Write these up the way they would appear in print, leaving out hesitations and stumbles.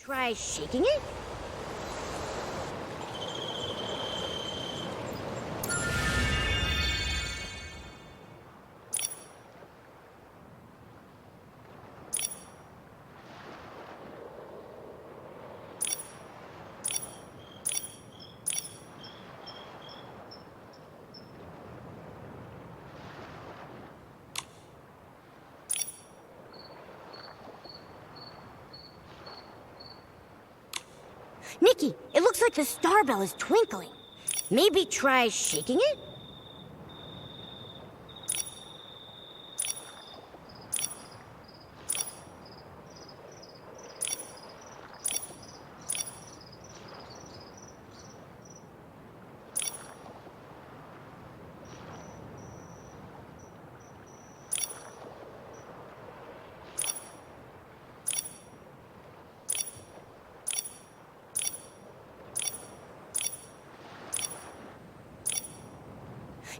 Try shaking it? Nikki, it looks like the star bell is twinkling. Maybe try shaking it?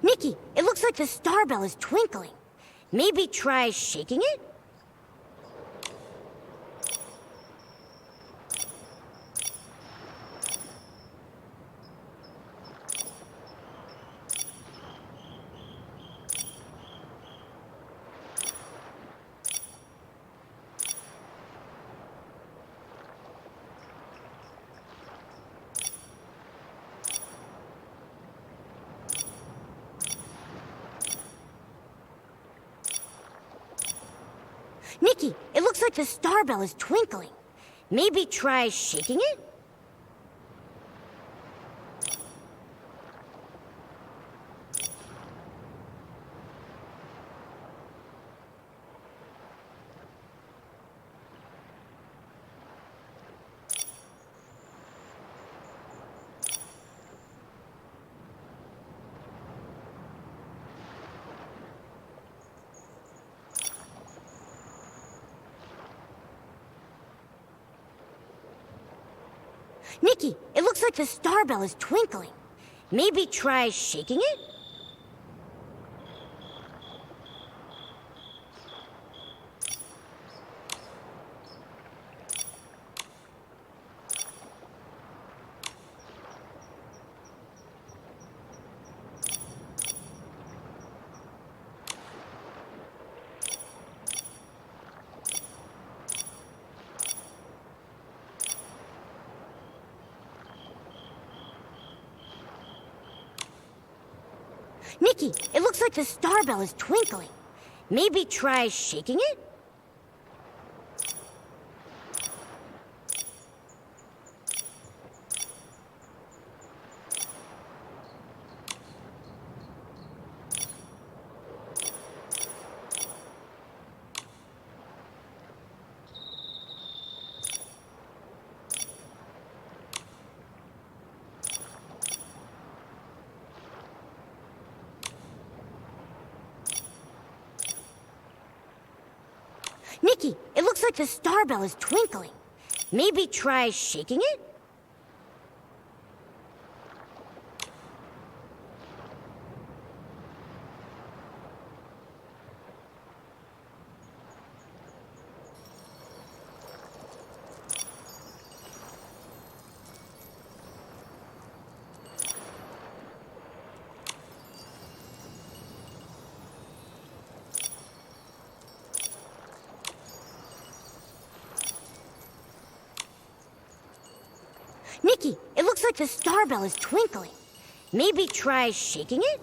Nikki, it looks like the star bell is twinkling. Maybe try shaking it? Nikki, it looks like the star bell is twinkling. Maybe try shaking it? Nikki, it looks like the star bell is twinkling. Maybe try shaking it? Nikki, it looks like the star bell is twinkling. Maybe try shaking it? Nikki, it looks like the star bell is twinkling. Maybe try shaking it? Nikki, it looks like the star bell is twinkling. Maybe try shaking it?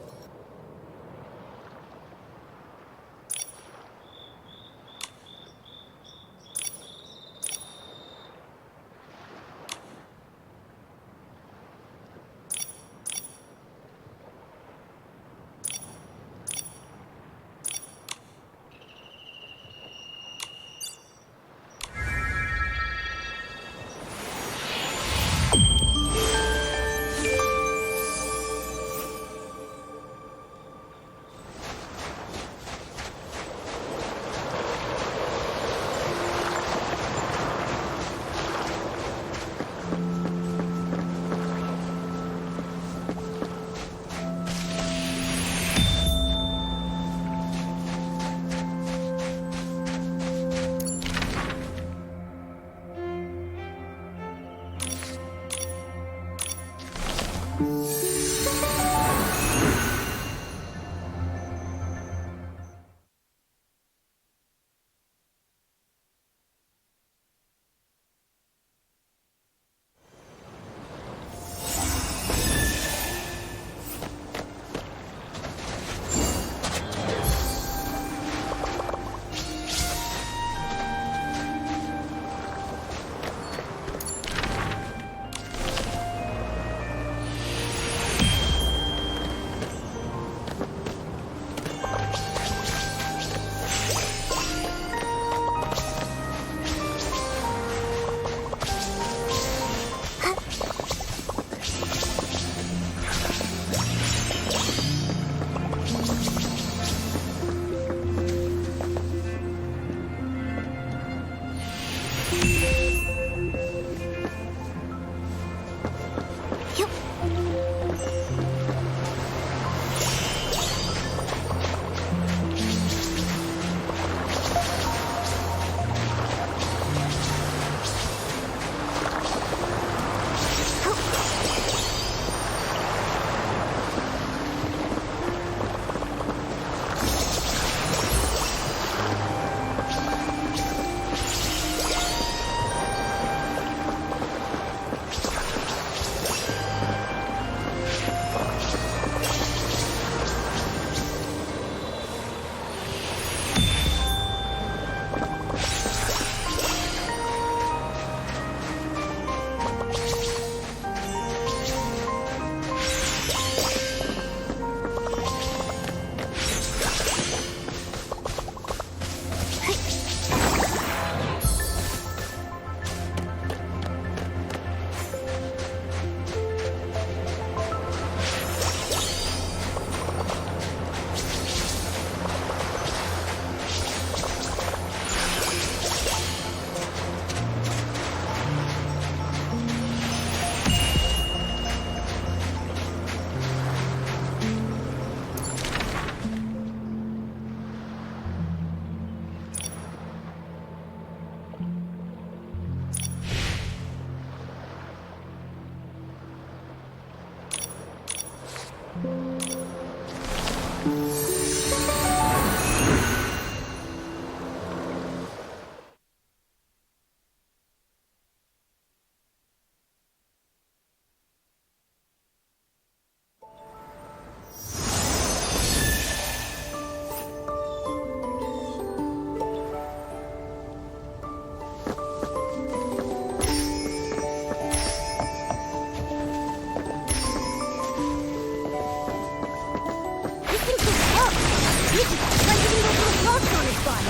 marks on his body.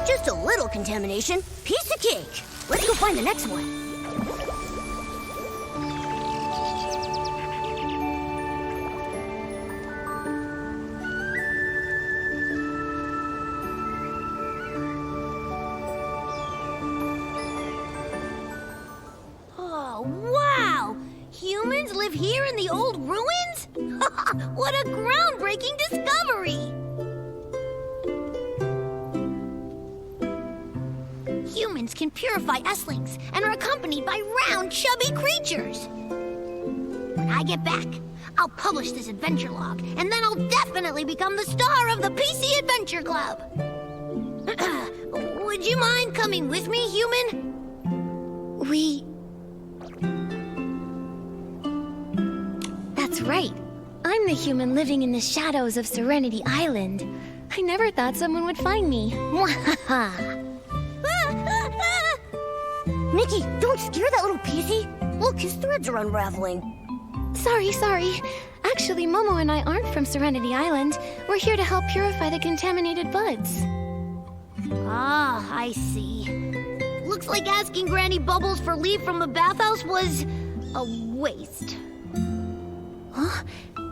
Just a little contamination. Piece of cake. Let's go find the next one. Humans live here in the old ruins? What a groundbreaking discovery! Humans can purify S-lings and are accompanied by round, chubby creatures. When I get back, I'll publish this adventure log, and then I'll definitely become the star of the PC Adventure Club. Would you mind coming with me, human? That's right. I'm the human living in the shadows of Serenity Island. I never thought someone would find me. Nikki, don't scare that little PC. Look, his threads are unraveling. Sorry. Actually, Momo and I aren't from Serenity Island. We're here to help purify the contaminated buds. Ah, I see. Looks like asking Granny Bubbles for leave from the bathhouse was a waste. Huh?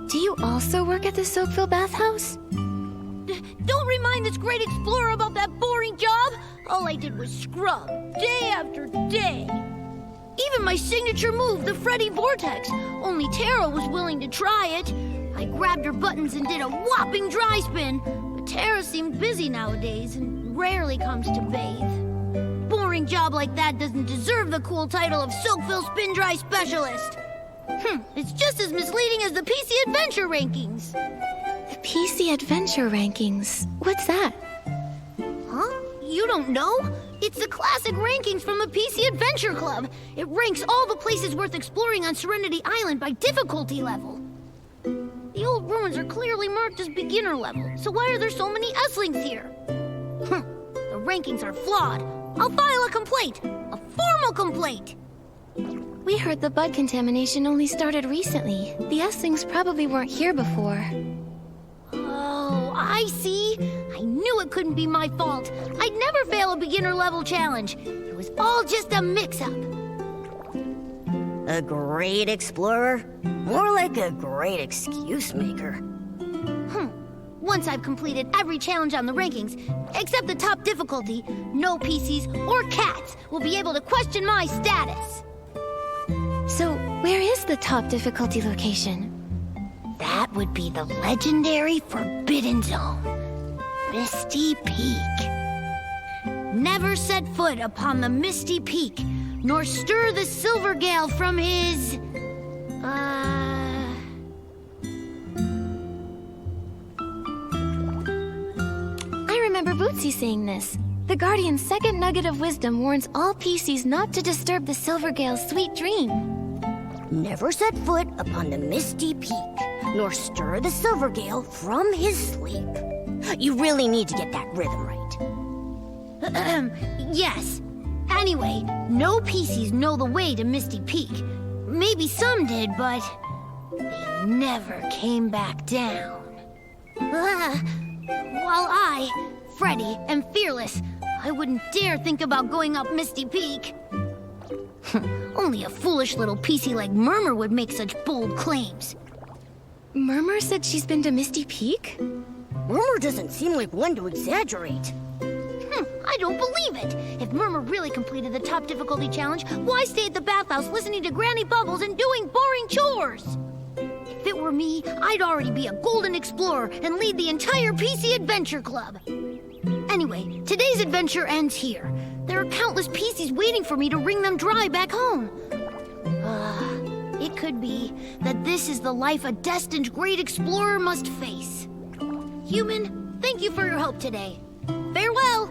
Do you also work at the Soapville bathhouse? Don't remind this great explorer about that boring job. All I did was scrub, day after day. Even my signature move, the Freddy Vortex. Only Tara was willing to try it. I grabbed her buttons and did a whopping dry spin. But Tara seemed busy nowadays and rarely comes to bathe. Boring job like that doesn't deserve the cool title of Soapville Spin Dry Specialist. It's just as misleading as the PC Adventure Rankings. The PC Adventure Rankings? What's that? Huh? You don't know? It's the classic rankings from the PC Adventure Club. It ranks all the places worth exploring on Serenity Island by difficulty level. The old ruins are clearly marked as beginner level, so why are there so many S-lings here? The rankings are flawed. I'll file a complaint. A formal complaint. We heard the bud contamination only started recently. The S-lings probably weren't here before. Oh, I see. I knew it couldn't be my fault. I'd never fail a beginner level challenge. It was all just a mix-up. A great explorer? More like a great excuse maker. Once I've completed every challenge on the rankings, except the top difficulty, no PCs or cats will be able to question my status. So, where is the top difficulty location? That would be the legendary Forbidden Zone, Misty Peak. Never set foot upon the Misty Peak, nor stir the Silver Gale from his... I remember Bootsy saying this. The Guardian's second nugget of wisdom warns all PCs not to disturb the Silver Gale's sweet dream. Never set foot upon the Misty Peak, nor stir the Silver Gale from his sleep. You really need to get that rhythm right. Yes. Anyway, no PCs know the way to Misty Peak. Maybe some did, but they never came back down. While I, Freddy, am fearless, I wouldn't dare think about going up Misty Peak. Only a foolish little PC like Murmur would make such bold claims. Murmur said she's been to Misty Peak? Murmur doesn't seem like one to exaggerate. I don't believe it. If Murmur really completed the top difficulty challenge, why stay at the bathhouse listening to Granny Bubbles and doing boring chores? If it were me, I'd already be a golden explorer and lead the entire PC Adventure Club. Anyway, today's adventure ends here. There are countless PCs waiting for me to wring them dry back home. It could be that this is the life a destined great explorer must face. Human, thank you for your help today. Farewell!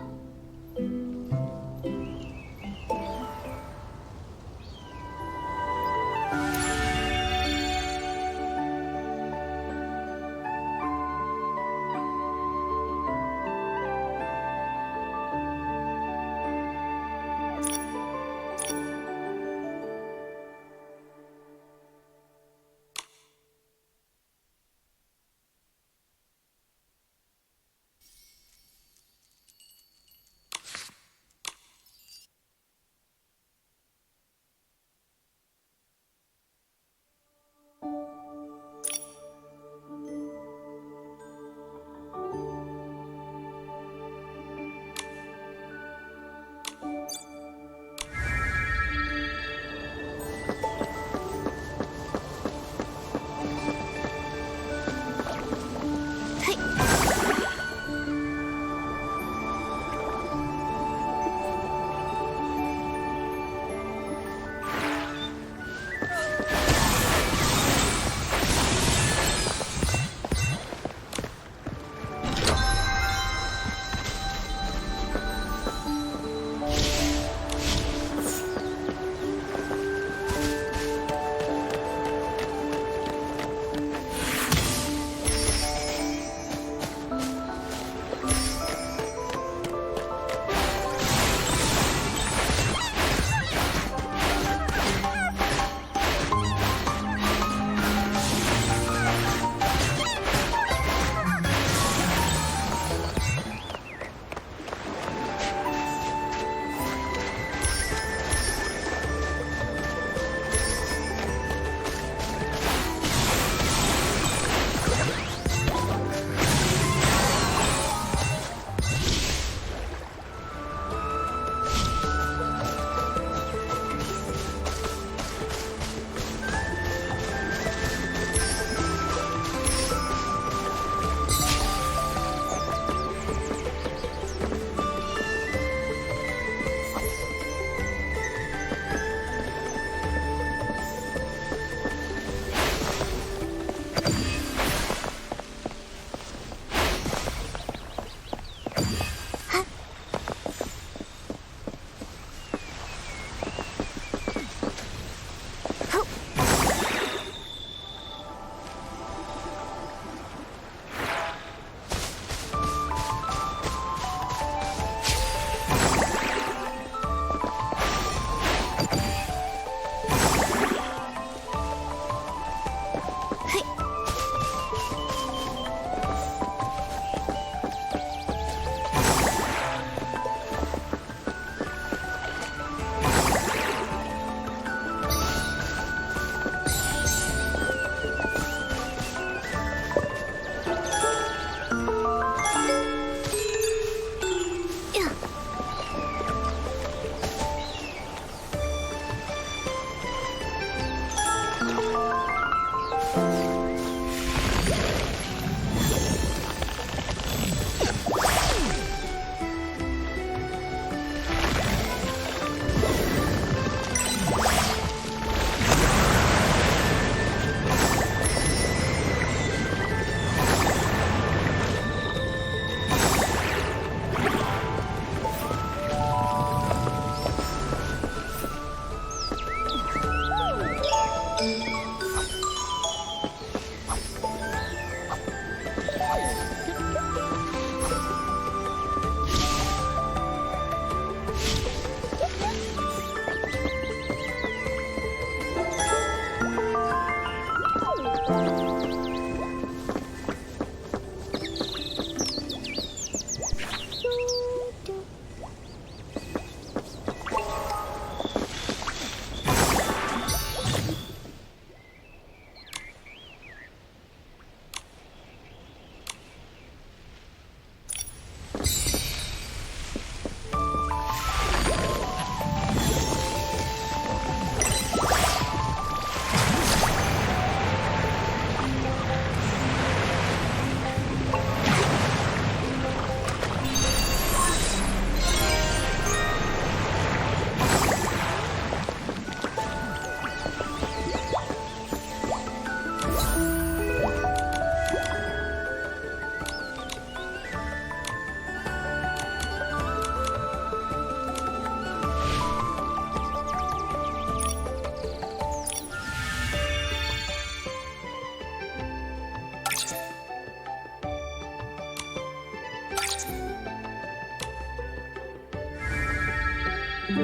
Just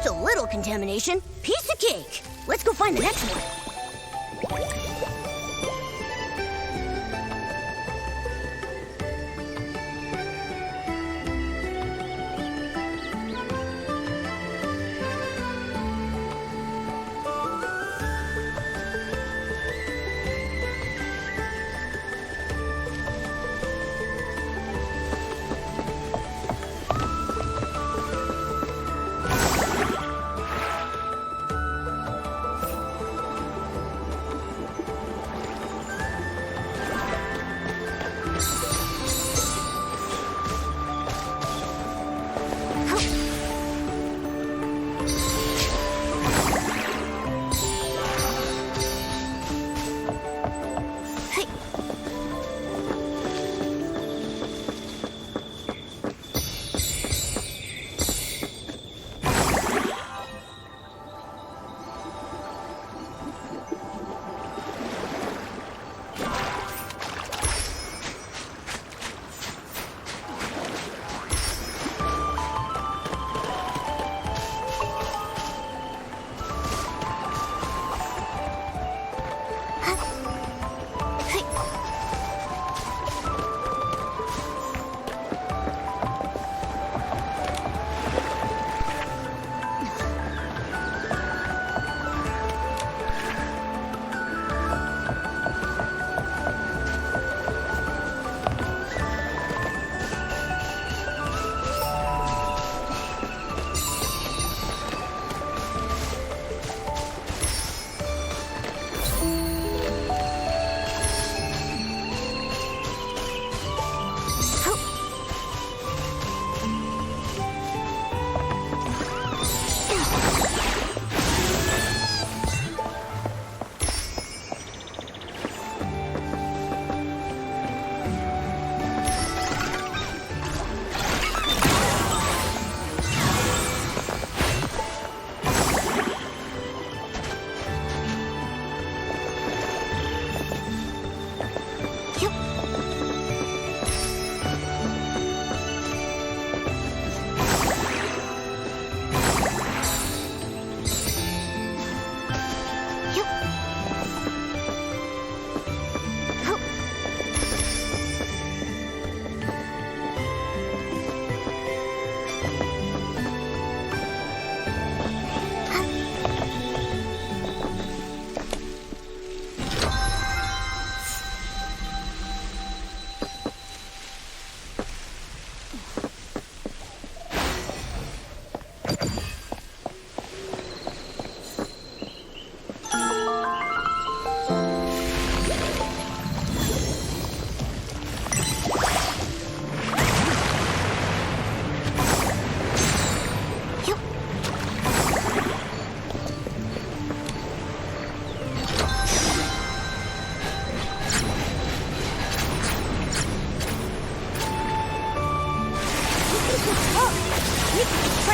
a little contamination. Piece of cake. Let's go find the next one.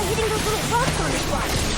hitting those little rocks on the slide.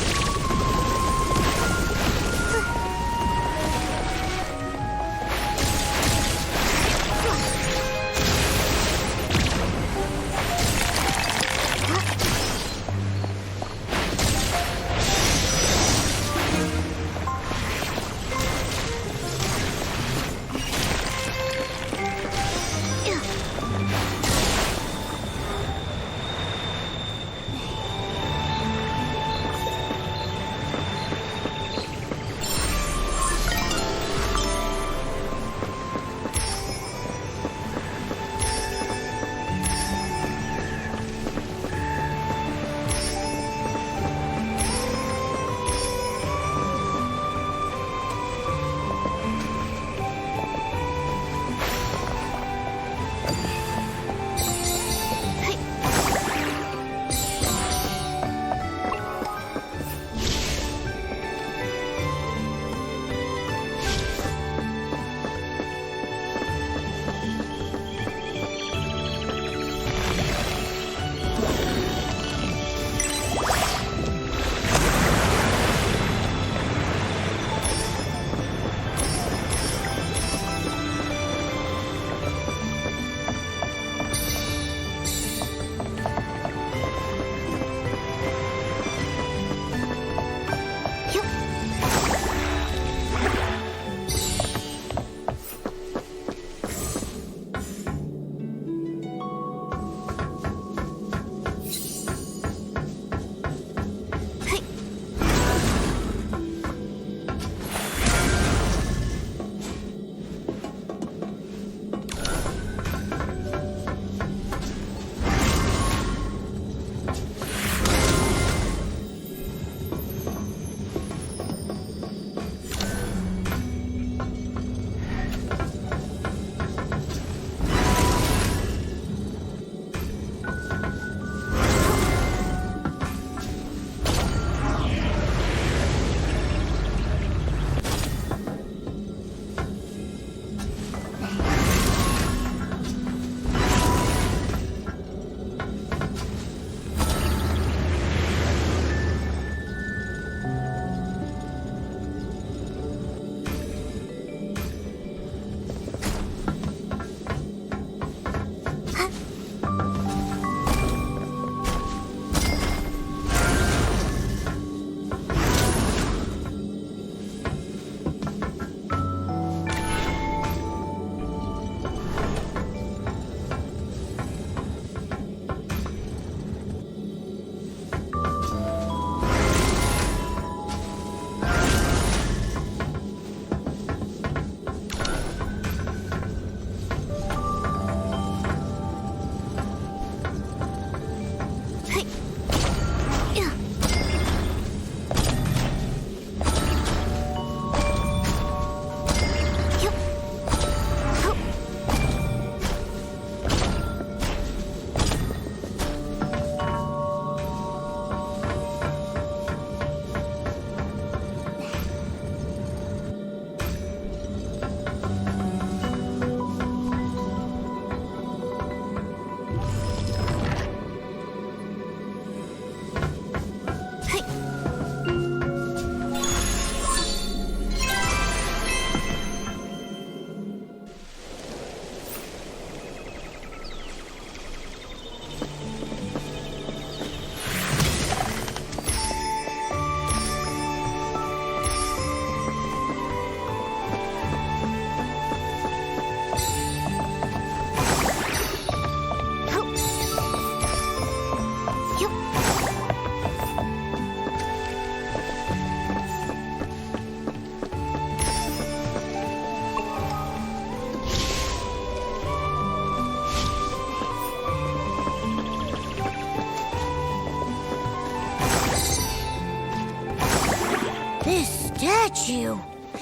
statue.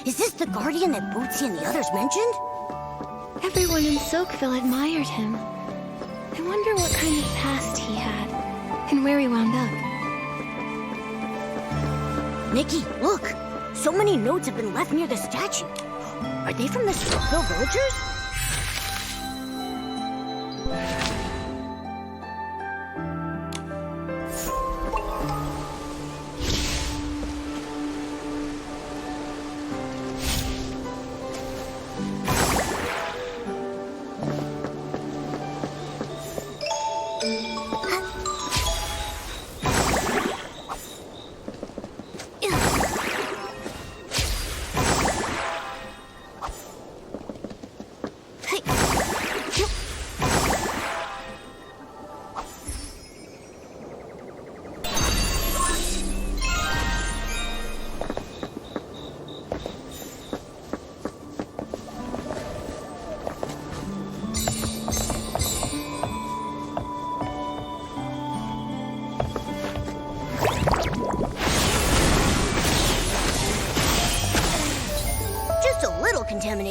Is this the guardian that Bootsy and the others mentioned? Everyone in Soakville admired him. I wonder what kind of past he had, and where he wound up. Nikki, look! So many notes have been left near the statue. Are they from the Soakville villagers?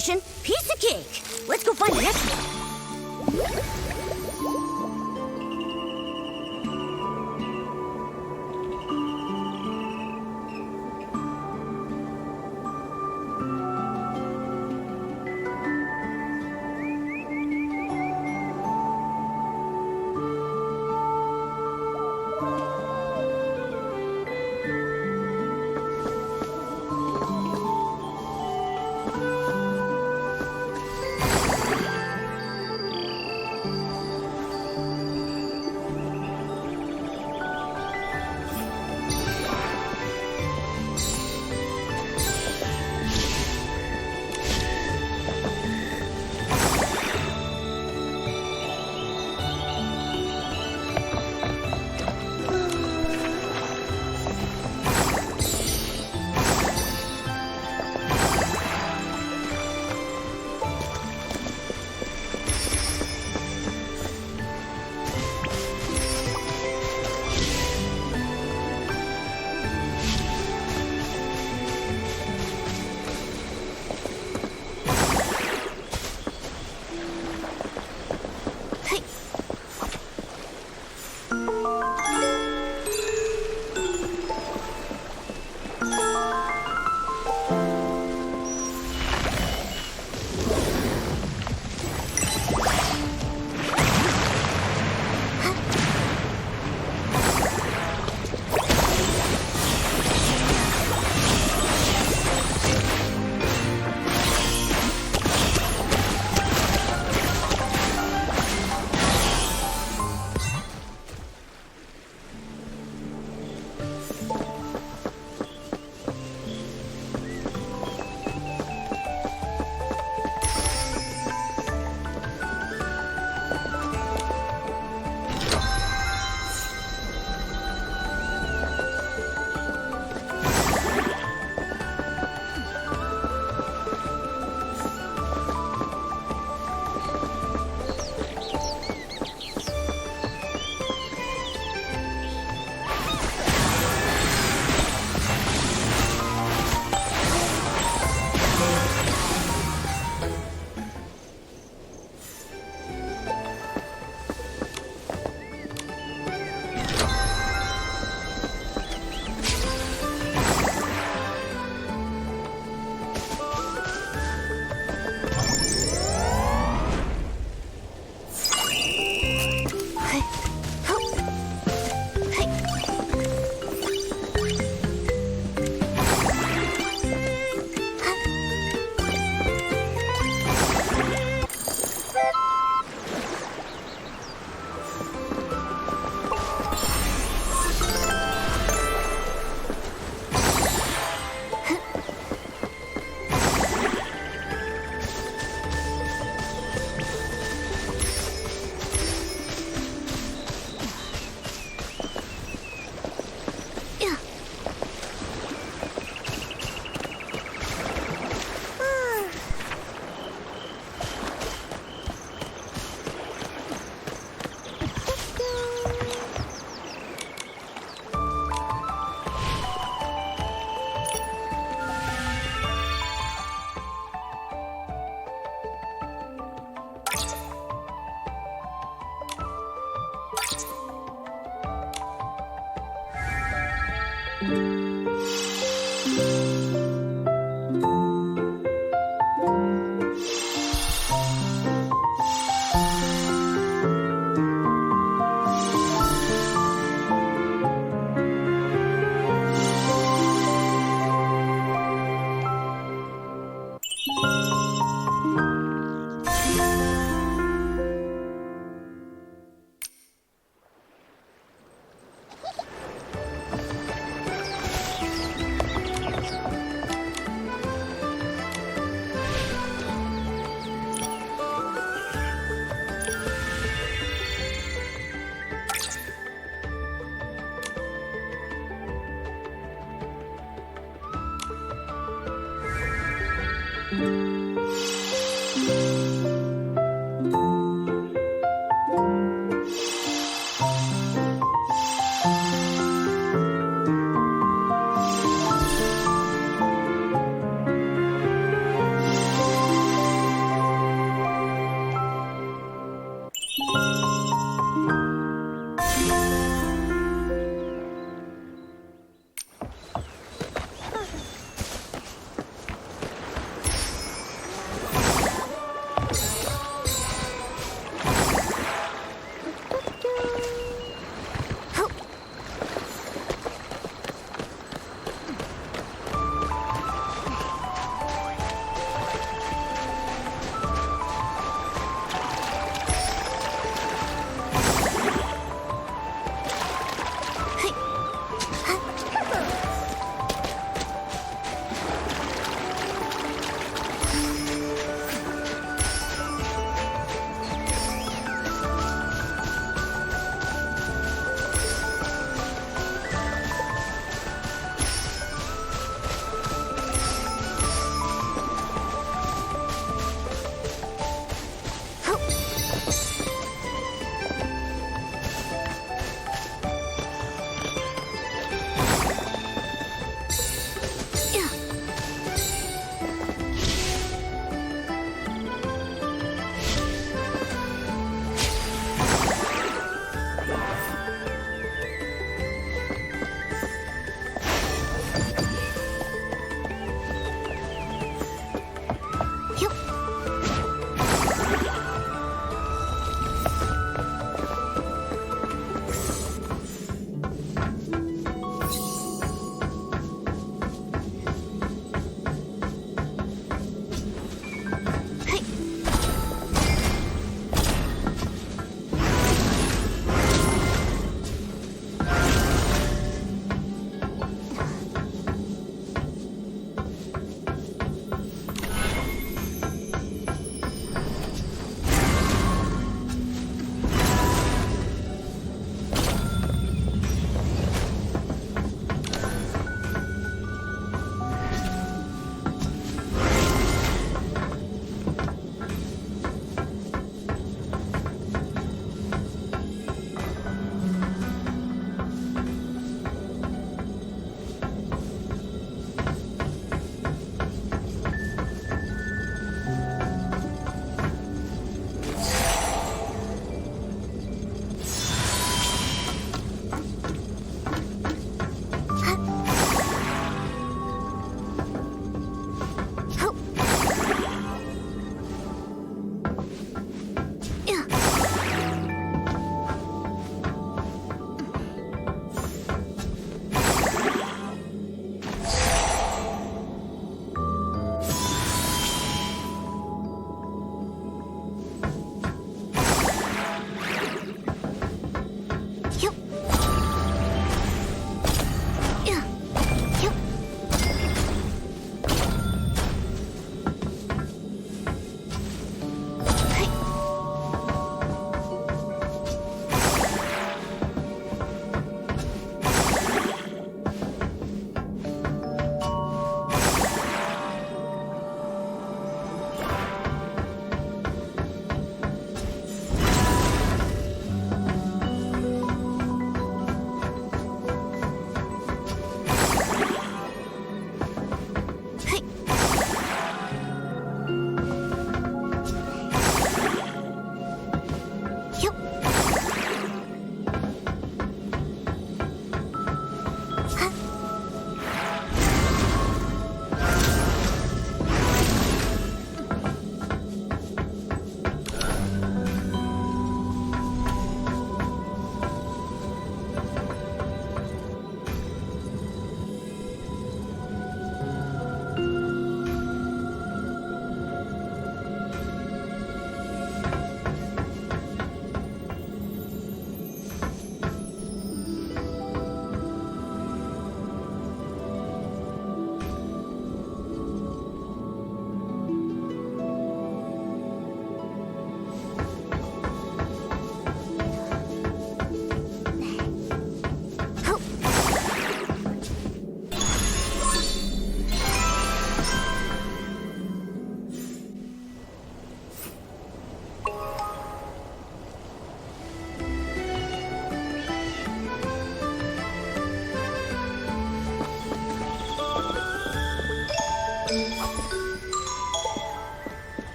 station. Piece of cake. Let's go find the next one.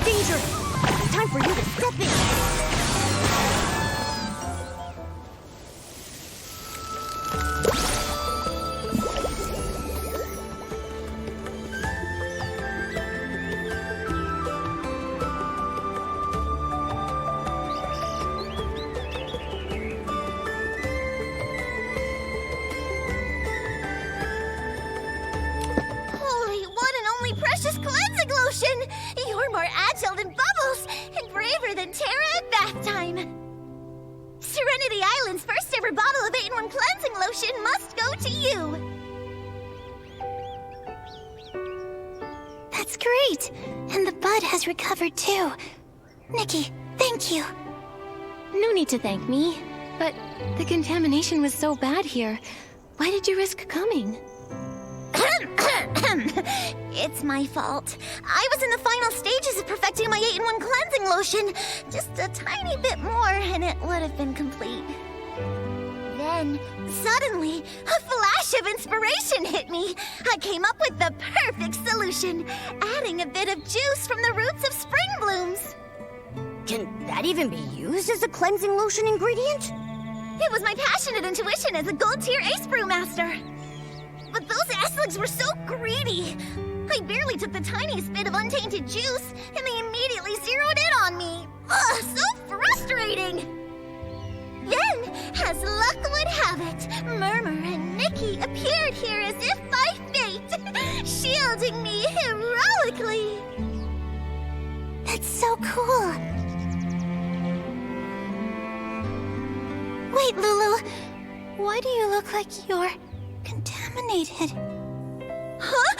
danger! Time for you to step in! Precious cleansing lotion! You're more agile than Bubbles and braver than Terra at bath time. Serenity Island's first ever bottle of 8-in-1 cleansing lotion must go to you. That's great! And the bud has recovered too. Nikki, thank you. No need to thank me. But the contamination was so bad here. Why did you risk coming? It's my fault. I was in the final stages of perfecting my 8-in-1 cleansing lotion. Just a tiny bit more and it would have been complete. Then, suddenly, a flash of inspiration hit me. I came up with the perfect solution, adding a bit of juice from the roots of spring blooms. Can that even be used as a cleansing lotion ingredient? It was my passionate intuition as a gold-tier ace brewmaster. But those Asligs were so greedy. I barely took the tiniest bit of untainted juice, and they immediately zeroed in on me. Ugh, so frustrating! Then, as luck would have it, Murmur and Nikki appeared here as if by fate, shielding me heroically. That's so cool. Wait, Lulu. Why do you look like you're contaminated? Huh?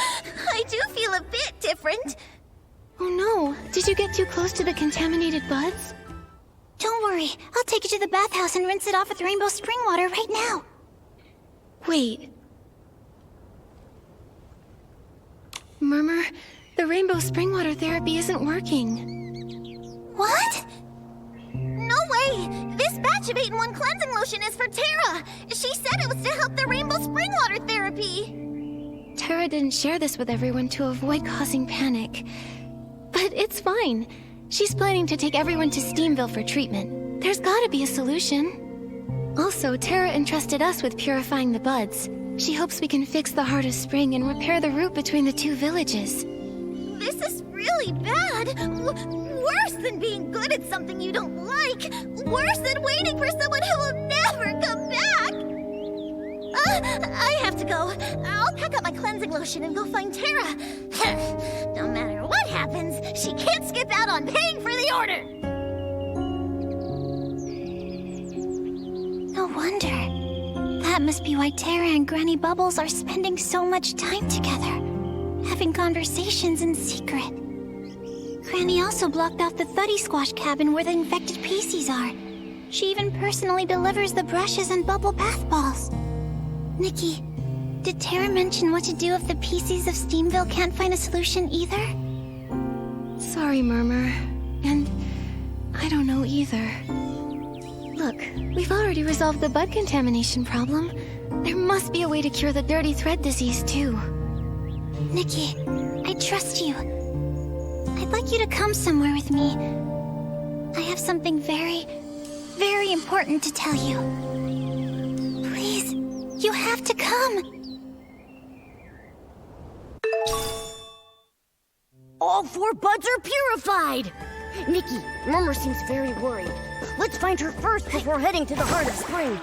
I do feel a bit different. Oh no, did you get too close to the contaminated buds? Don't worry, I'll take you to the bathhouse and rinse it off with rainbow spring water right now. Wait. Murmur, the rainbow spring water therapy isn't working. What? No way! This batch of 8-in-1 cleansing lotion is for Terra. She said it was to help the rainbow spring water therapy. Terra didn't share this with everyone to avoid causing panic. But it's fine. She's planning to take everyone to Steamville for treatment. There's gotta be a solution. Also, Terra entrusted us with purifying the buds. She hopes we can fix the heart of spring and repair the route between the two villages. This is really bad. Worse than being good at something you don't like. Worse than waiting for someone who will never come back. I have to go. I'll pack up my cleansing lotion and go find Terra. No matter what happens, she can't skip out on paying for the order. No wonder. That must be why Terra and Granny Bubbles are spending so much time together, having conversations in secret. Granny also blocked off the Thuddy Squash cabin where the infected PCs are. She even personally delivers the brushes and bubble bath balls. Nikki, did Terra mention what to do if the PCs of Steamville can't find a solution either? Sorry, Murmur. And I don't know either. Look, we've already resolved the bud contamination problem. There must be a way to cure the dirty thread disease, too. Nikki, I trust you. I'd like you to come somewhere with me. I have something very, very important to tell you. Please, you have to come. All 4 buds are purified! Nikki, Murmur seems very worried. Let's find her first before heading to the heart of spring.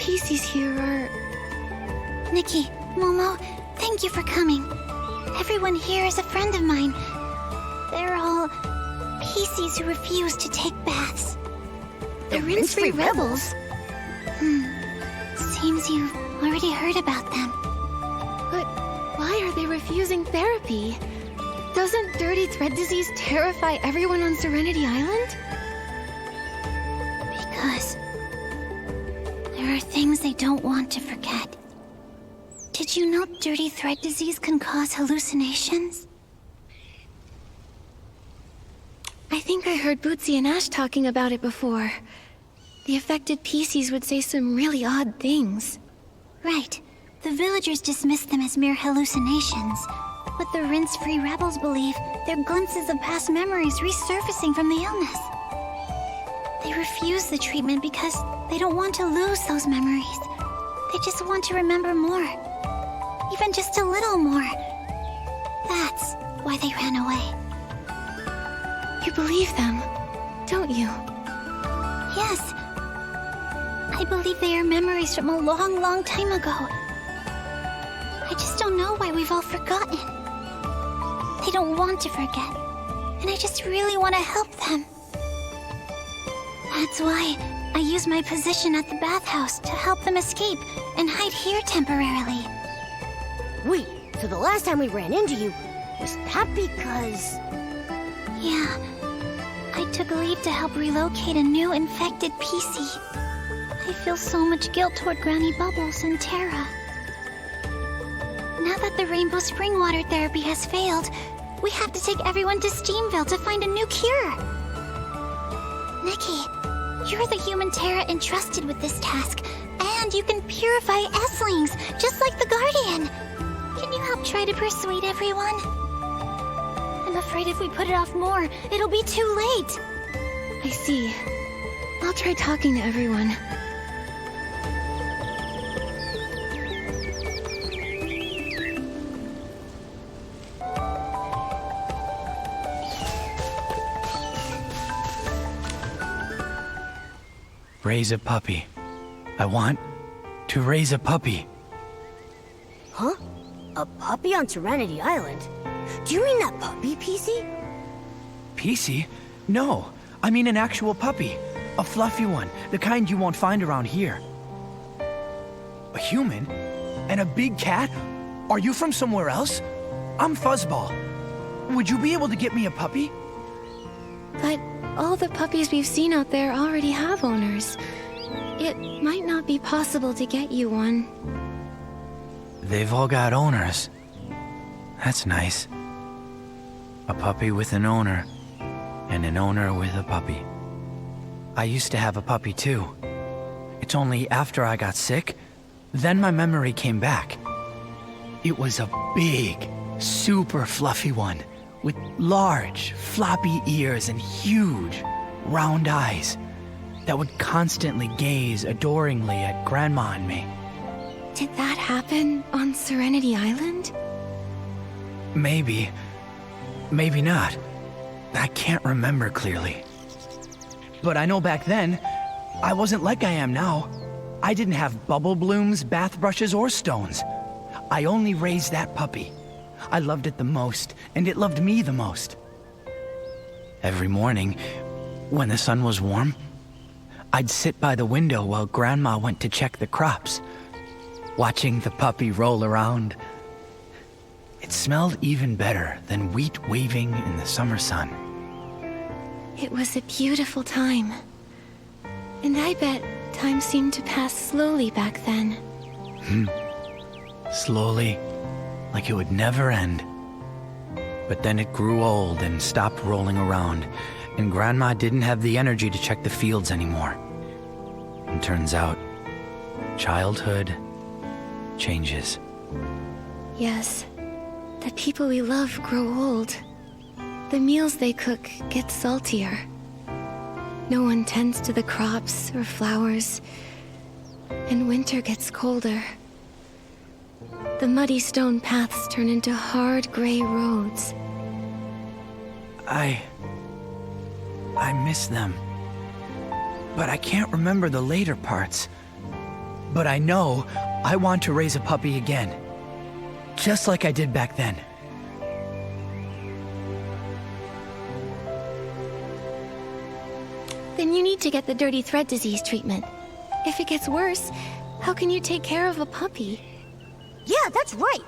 PCs here are... Nikki, Momo, thank you for coming. Everyone here is a friend of mine. They're all PCs who refuse to take baths. The rinse-free rebels? Seems you've already heard about them. But why are they refusing therapy? Doesn't dirty thread disease terrify everyone on Serenity Island? Because there are things they don't want to forget. Did you know dirty thread disease can cause hallucinations? I think I heard Bootsy and Ash talking about it before. The affected PCs would say some really odd things. Right. The villagers dismiss them as mere hallucinations. But the rinse-free rebels believe they're glimpses of past memories resurfacing from the illness. They refuse the treatment because they don't want to lose those memories. They just want to remember more. Even just a little more. That's why they ran away. You believe them, don't you? Yes. I believe they are memories from a long, long time ago. I just don't know why we've all forgotten. They don't want to forget, and I just really want to help them. That's why I use my position at the bathhouse to help them escape and hide here temporarily. Wait, so the last time we ran into you, was that because... Yeah, I took leave to help relocate a new infected PC. I feel so much guilt toward Granny Bubbles and Terra. Now that the Rainbow Spring Water therapy has failed, we have to take everyone to Steamville to find a new cure. Nikki, you're the human Terra entrusted with this task, and you can purify S-lings, just like the Guardian. Can you help try to persuade everyone? I'm afraid if we put it off more, it'll be too late. I see. I'll try talking to everyone. Raise a puppy. I want to raise a puppy. Huh? A puppy on Serenity Island? Do you mean that puppy, PC? PC? No, I mean an actual puppy. A fluffy one, the kind you won't find around here. A human? And a big cat? Are you from somewhere else? I'm Fuzzball. Would you be able to get me a puppy? But all the puppies we've seen out there already have owners. It might not be possible to get you one. They've all got owners. That's nice. A puppy with an owner, and an owner with a puppy. I used to have a puppy too. It's only after I got sick, then my memory came back. It was a big, super fluffy one, with large, floppy ears and huge, round eyes that would constantly gaze adoringly at Grandma and me. Did that happen on Serenity Island? Maybe. Maybe not. I can't remember clearly. But I know back then, I wasn't like I am now. I didn't have bubble blooms, bath brushes, or stones. I only raised that puppy. I loved it the most, and it loved me the most. Every morning, when the sun was warm, I'd sit by the window while Grandma went to check the crops, watching the puppy roll around. It smelled even better than wheat waving in the summer sun. It was a beautiful time. And I bet time seemed to pass slowly back then. Slowly, like it would never end. But then it grew old and stopped rolling around, and Grandma didn't have the energy to check the fields anymore. And turns out, childhood changes. Yes, the people we love grow old. The meals they cook get saltier. No one tends to the crops or flowers, and winter gets colder. The muddy stone paths turn into hard gray roads. I miss them. But I can't remember the later parts. But I know I want to raise a puppy again. Just like I did back then. Then you need to get the dirty thread disease treatment. If it gets worse, how can you take care of a puppy? Yeah, that's right.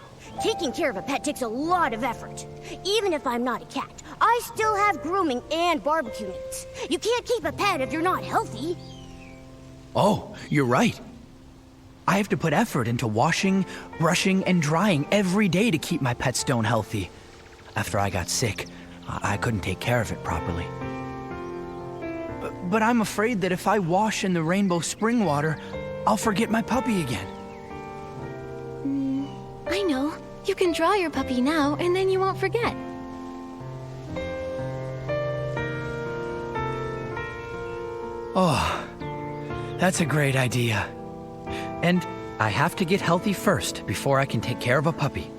Taking care of a pet takes a lot of effort. Even if I'm not a cat, I still have grooming and barbecue needs. You can't keep a pet if you're not healthy. Oh, you're right. I have to put effort into washing, brushing, and drying every day to keep my pet stone healthy. After I got sick, I couldn't take care of it properly. But I'm afraid that if I wash in the rainbow spring water, I'll forget my puppy again. I know. You can draw your puppy now, and then you won't forget. Oh, that's a great idea. And I have to get healthy first before I can take care of a puppy.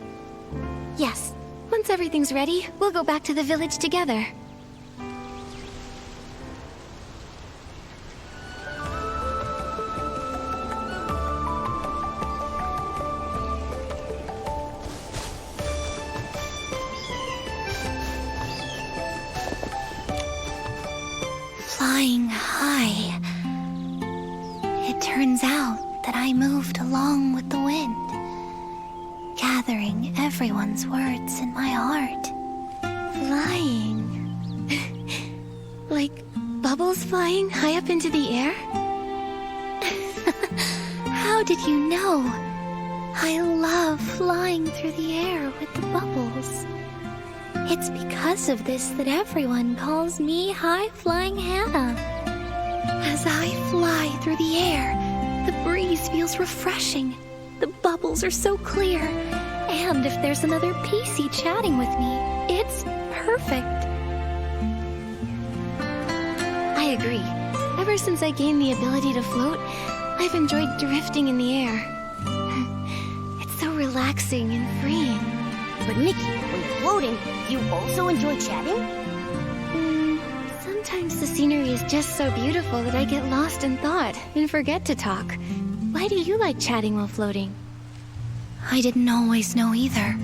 Yes. Once everything's ready, we'll go back to the village together. Flying high. It turns out that I moved along with the wind, gathering everyone's words in my heart. Flying. Like bubbles flying high up into the air? How did you know? I love flying through the air with the bubbles. It's because of this that everyone calls me High Flying Hannah. As I fly through the air, the breeze feels refreshing. The bubbles are so clear. And if there's another PC chatting with me, it's perfect. I agree. Ever since I gained the ability to float, I've enjoyed drifting in the air. It's so relaxing and freeing. But Nikki, when you're floating, you also enjoy chatting? Sometimes the scenery is just so beautiful that I get lost in thought and forget to talk. Why do you like chatting while floating? I didn't always know either.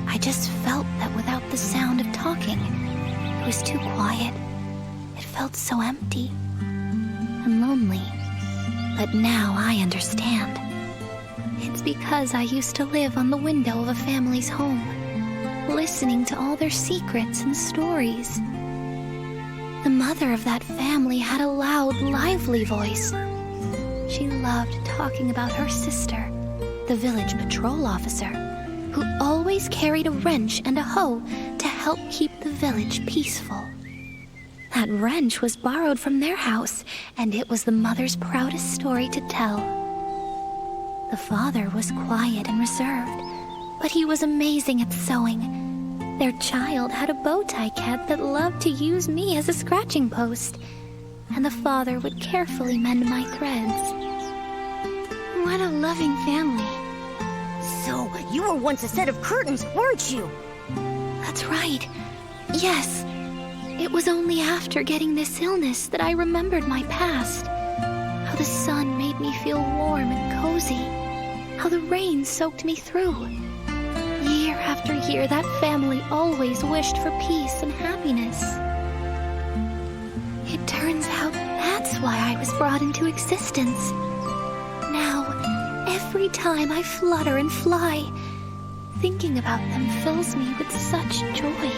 I just felt that without the sound of talking, it was too quiet. It felt so empty and lonely. But now I understand. It's because I used to live on the window of a family's home, listening to all their secrets and stories. The mother of that family had a loud, lively voice. She loved talking about her sister, the village patrol officer, who always carried a wrench and a hoe to help keep the village peaceful. That wrench was borrowed from their house, and it was the mother's proudest story to tell. The father was quiet and reserved, but he was amazing at sewing. Their child had a bow tie cat that loved to use me as a scratching post, and the father would carefully mend my threads. What a loving family. So, you were once a set of curtains, weren't you? That's right. Yes. It was only after getting this illness that I remembered my past. How the sun made me feel warm and cozy. How the rain soaked me through. Year after year, that family always wished for peace and happiness. It turns out that's why I was brought into existence. Now, every time I flutter and fly, thinking about them fills me with such joy.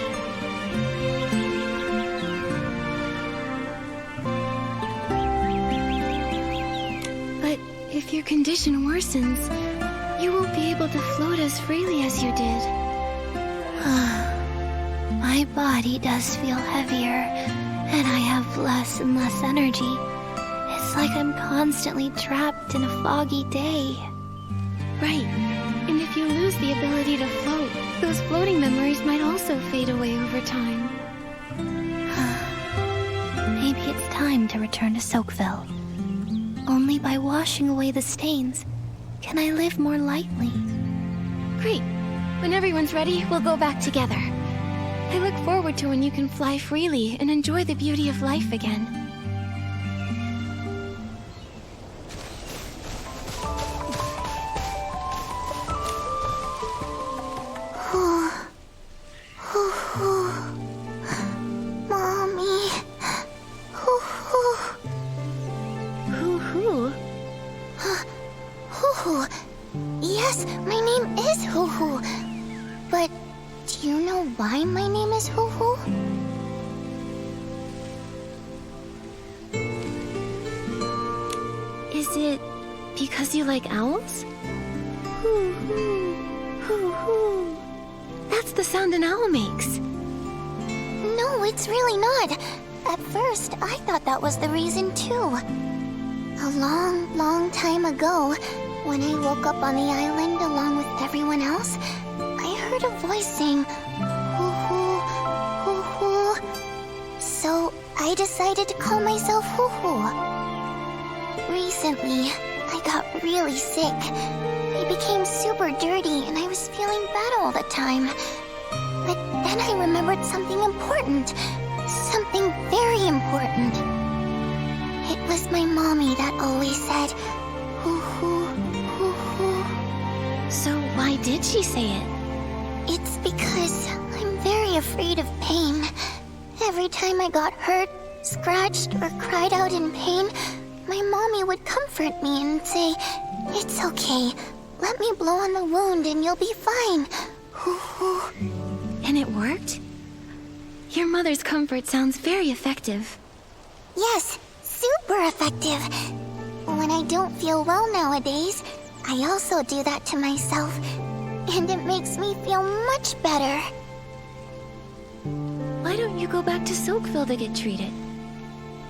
But if your condition worsens, you won't be able to float as freely as you did. My body does feel heavier, and I have less and less energy. It's like I'm constantly trapped in a foggy day. Right. And if you lose the ability to float, those floating memories might also fade away over time. Maybe it's time to return to Soakville. Only by washing away the stains can I live more lightly. Great. When everyone's ready, we'll go back together. I look forward to when you can fly freely and enjoy the beauty of life again. Is it because you like owls? Hoo hoo, hoo hoo. That's the sound an owl makes. No, it's really not. At first, I thought that was the reason too. A long, long time ago, when I woke up on the island along with everyone else, I heard a voice saying, hoo hoo, hoo hoo. So I decided to call myself Hoo Hoo. Recently, I got really sick. I became super dirty and I was feeling bad all the time. But then I remembered something important. Something very important. It was my mommy that always said, hoo hoo, hoo hoo. So why did she say it? It's because I'm very afraid of pain. Every time I got hurt, scratched, or cried out in pain, my mommy would comfort me and say, "It's okay. Let me blow on the wound and you'll be fine." Hoo hoo. And it worked? Your mother's comfort sounds very effective. Yes, super effective. When I don't feel well nowadays, I also do that to myself, and it makes me feel much better. Why don't you go back to Silkville to get treated?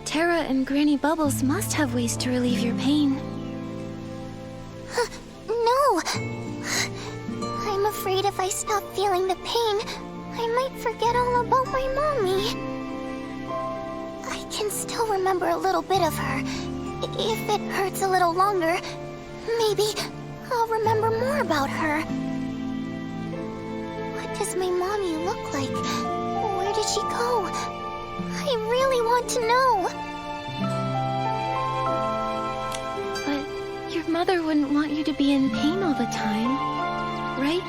Terra and Granny Bubbles must have ways to relieve your pain. No! I'm afraid if I stop feeling the pain, I might forget all about my mommy. I can still remember a little bit of her. If it hurts a little longer, maybe I'll remember more about her. What does my mommy look like? Where did she go? I really want to know. But your mother wouldn't want you to be in pain all the time, right?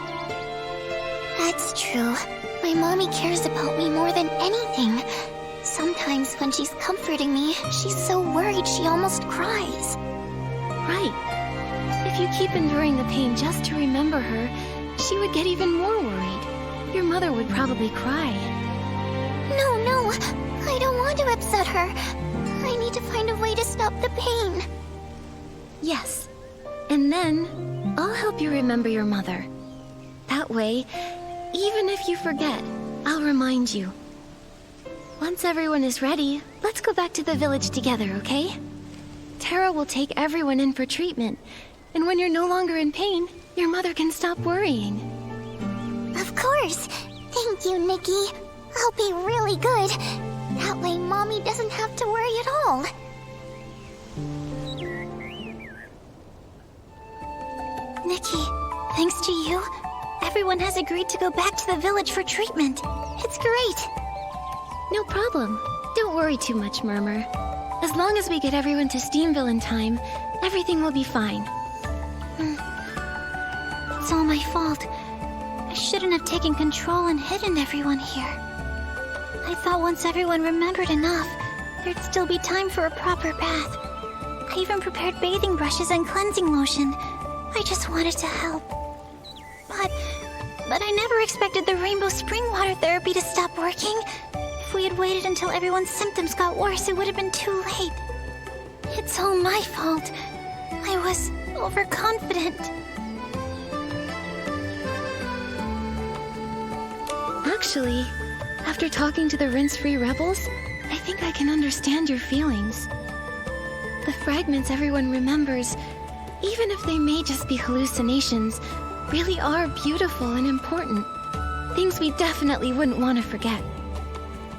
That's true. My mommy cares about me more than anything. Sometimes when she's comforting me, she's so worried she almost cries. Right. If you keep enduring the pain just to remember her, she would get even more worried. Your mother would probably cry. No, I don't want to upset her. I need to find a way to stop the pain. Yes. And then, I'll help you remember your mother. That way, even if you forget, I'll remind you. Once everyone is ready, let's go back to the village together, okay? Terra will take everyone in for treatment, and when you're no longer in pain, your mother can stop worrying. Of course. Thank you, Nikki. I'll be really good. That way Mommy doesn't have to worry at all. Nikki, thanks to you, everyone has agreed to go back to the village for treatment. It's great. No problem. Don't worry too much, Murmur. As long as we get everyone to Steamville in time, everything will be fine. It's all my fault. I shouldn't have taken control and hidden everyone here. I thought once everyone remembered enough, there'd still be time for a proper bath. I even prepared bathing brushes and cleansing lotion. I just wanted to help. But I never expected the rainbow spring water therapy to stop working. If we had waited until everyone's symptoms got worse, it would have been too late. It's all my fault. I was overconfident. Actually, after talking to the rinse-free rebels, I think I can understand your feelings. The fragments everyone remembers, even if they may just be hallucinations, really are beautiful and important. Things we definitely wouldn't want to forget.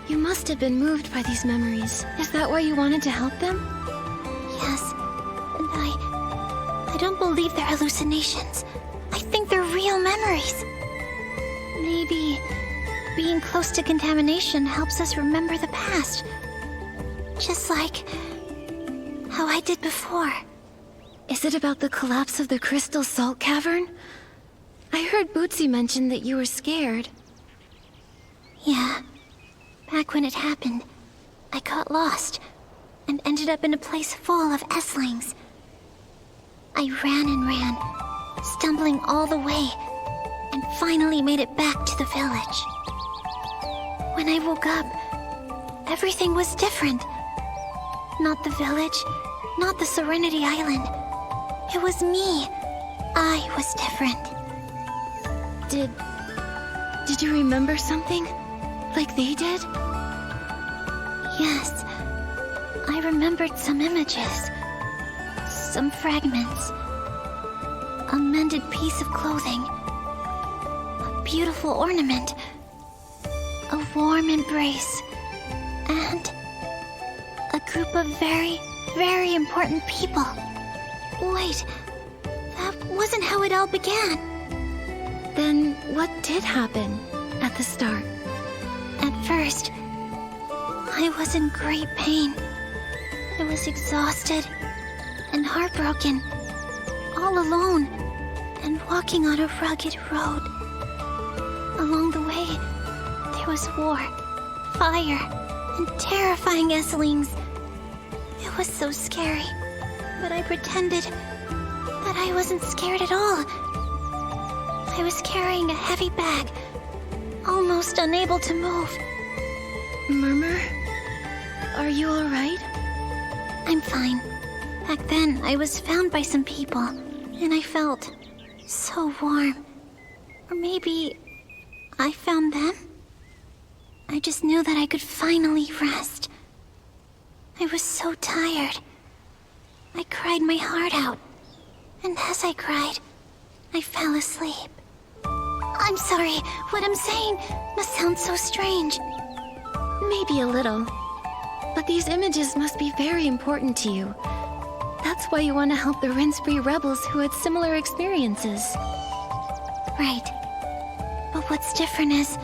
You must have been moved by these memories. Is that why you wanted to help them? Yes, and I don't believe they're hallucinations. I think they're real memories. Maybe being close to contamination helps us remember the past. Just like how I did before. Is it about the collapse of the Crystal Salt Cavern? I heard Bootsy mention that you were scared. Yeah. Back when it happened, I got lost and ended up in a place full of S-lings. I ran and ran, stumbling all the way, and finally made it back to the village. When I woke up, everything was different. Not the village, not the Serenity Island. It was me. I was different. Did you remember something? Like they did? Yes. I remembered some images. Some fragments. A mended piece of clothing. A beautiful ornament. A warm embrace. And a group of very, very important people. Wait, that wasn't how it all began. Then what did happen at the start? At first, I was in great pain. I was exhausted and heartbroken, all alone, and walking on a rugged road. Along the way, there was war, fire, and terrifying Esselings. It was so scary, but I pretended that I wasn't scared at all. I was carrying a heavy bag, almost unable to move. Murmur? Are you all right? I'm fine. Back then, I was found by some people, and I felt so warm. Or maybe I found them? I just knew that I could finally rest. I was so tired. I cried my heart out, and as I cried, I fell asleep. I'm sorry, what I'm saying must sound so strange. Maybe a little. But these images must be very important to you. That's why you want to help the rinse-free rebels who had similar experiences. Right. But what's different is,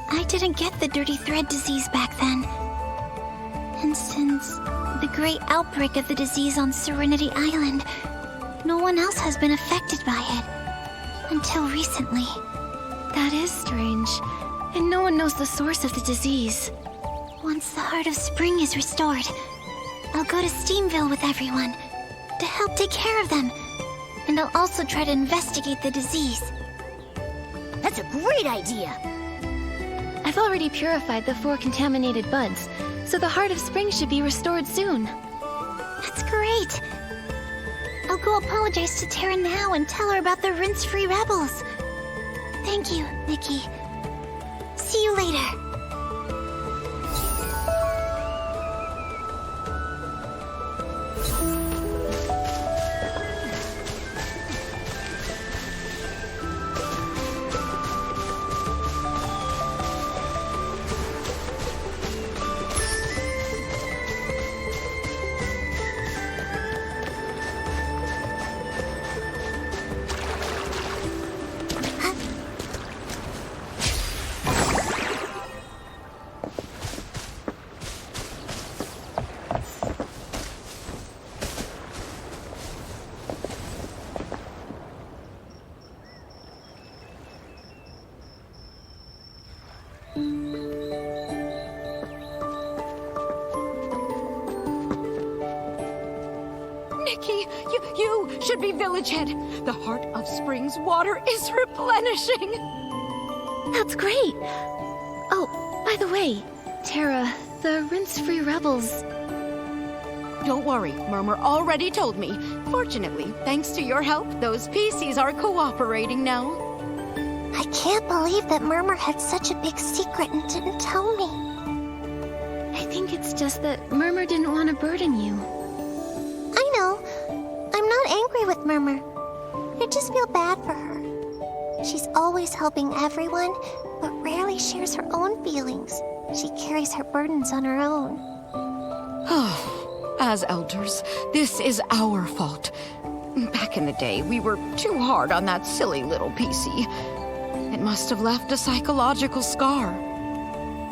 I didn't get the dirty thread disease back then. And since the great outbreak of the disease on Serenity Island, no one else has been affected by it. Until recently. That is strange. And no one knows the source of the disease. Once the Heart of Spring is restored, I'll go to Steamville with everyone to help take care of them. And I'll also try to investigate the disease. That's a great idea. I've already purified the 4 contaminated buds, so the Heart of Spring should be restored soon. That's great. I'll go apologize to Terra now and tell her about the rinse-free rebels. Thank you, Nikki. See you later. Nikki, you should be village head. The Heart of Spring's water is replenishing. That's great. Oh, by the way, Terra, the rinse-free rebels. Don't worry, Murmur already told me. Fortunately, thanks to your help, those PCs are cooperating now. I can't believe that Murmur had such a big secret and didn't tell me. I think it's just that Murmur didn't want to burden you. I know. I'm not angry with Murmur. I just feel bad for her. She's always helping everyone, but rarely shares her own feelings. She carries her burdens on her own. As elders, this is our fault. Back in the day, we were too hard on that silly little PC. It must have left a psychological scar.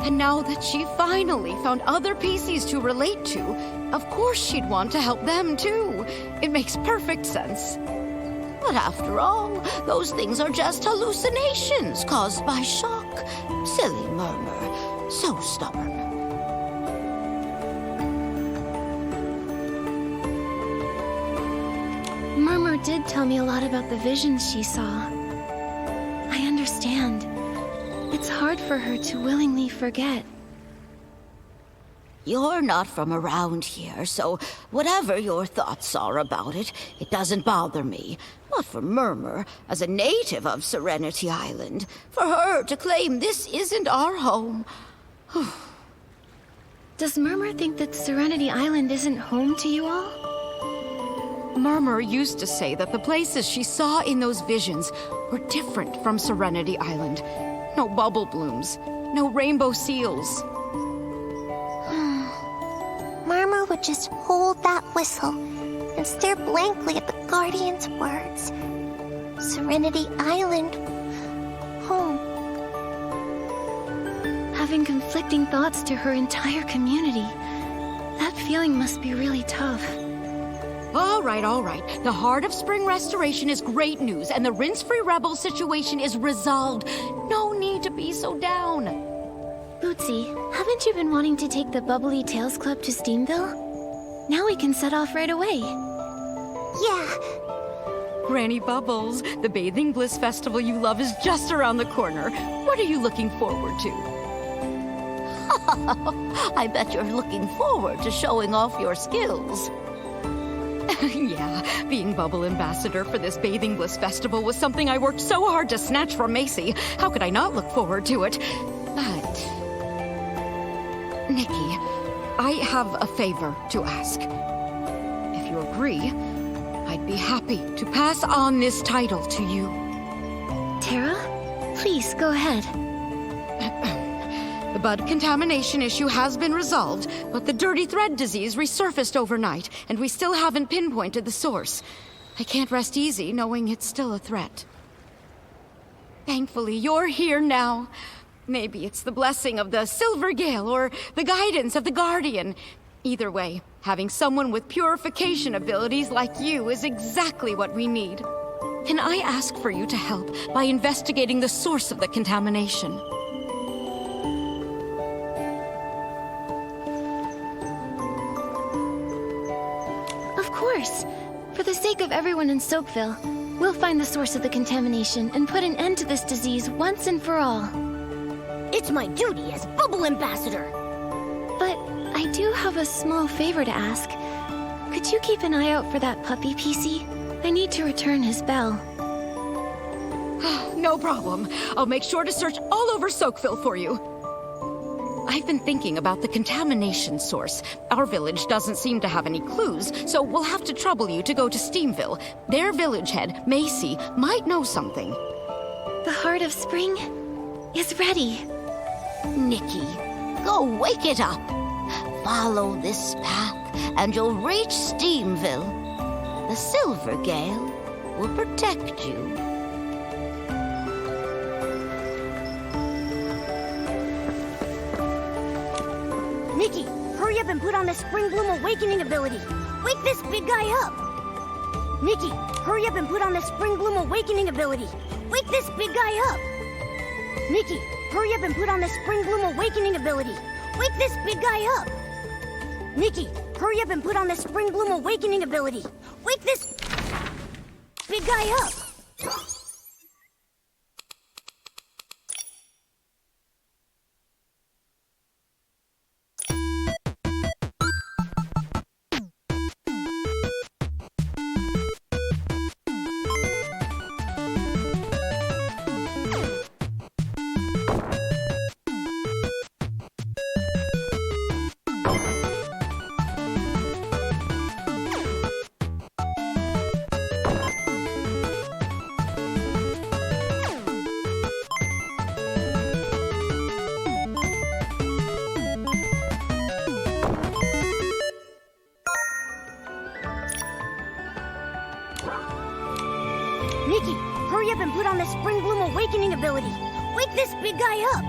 And now that she finally found other PCs to relate to, of course she'd want to help them too. It makes perfect sense. But after all, those things are just hallucinations caused by shock. Silly Murmur, so stubborn. Murmur did tell me a lot about the visions she saw. I understand. It's hard for her to willingly forget. You're not from around here, so whatever your thoughts are about it, it doesn't bother me. But for Murmur, as a native of Serenity Island, for her to claim this isn't our home... Does Murmur think that Serenity Island isn't home to you all? Murmur used to say that the places she saw in those visions were different from Serenity Island. No bubble blooms, no rainbow seals. Murmur would just hold that whistle and stare blankly at the Guardian's words. Serenity Island, home. Having conflicting thoughts to her entire community. That feeling must be really tough. All right, all right. The Heart of Spring restoration is great news, and the Rinse-Free Rebel situation is resolved. No need to be so down. Bootsy, haven't you been wanting to take the Bubbly Tales Club to Steamville? Now we can set off right away. Yeah, Granny Bubbles, the Bathing Bliss Festival you love is just around the corner. What are you looking forward to? I bet you're looking forward to showing off your skills. Yeah, being Bubble Ambassador for this Bathing Bliss Festival was something I worked so hard to snatch from Macy. How could I not look forward to it? But... Nikki, I have a favor to ask. If you agree, I'd be happy to pass on this title to you. Tara? Please, go ahead. The bud contamination issue has been resolved, but the dirty thread disease resurfaced overnight, and we still haven't pinpointed the source. I can't rest easy knowing it's still a threat. Thankfully, you're here now. Maybe it's the blessing of the Silver Gale or the guidance of the Guardian. Either way, having someone with purification abilities like you is exactly what we need. Can I ask for you to help by investigating the source of the contamination? Of course. For the sake of everyone in Soakville, we'll find the source of the contamination and put an end to this disease once and for all. It's my duty as Bubble Ambassador. But I do have a small favor to ask. Could you keep an eye out for that puppy, PC? I need to return his bell. No problem. I'll make sure to search all over Soakville for you. I've been thinking about the contamination source. Our village doesn't seem to have any clues, so we'll have to trouble you to go to Steamville. Their village head, Macy, might know something. The Heart of Spring is ready. Nikki, go wake it up. Follow this path, and you'll reach Steamville. The Silver Gale will protect you. Nikki, hurry up and put on the Spring Bloom Awakening ability. Wake this big guy up. Nikki, hurry up and put on the Spring Bloom Awakening ability. Wake this big guy up. Nikki, hurry up and put on the Spring Bloom Awakening ability. Wake this big guy up. Nikki, hurry up and put on the Spring Bloom Awakening ability. Wake this big guy up. Nikki, hurry up and put on the Spring Bloom Awakening ability. Wake this big guy up.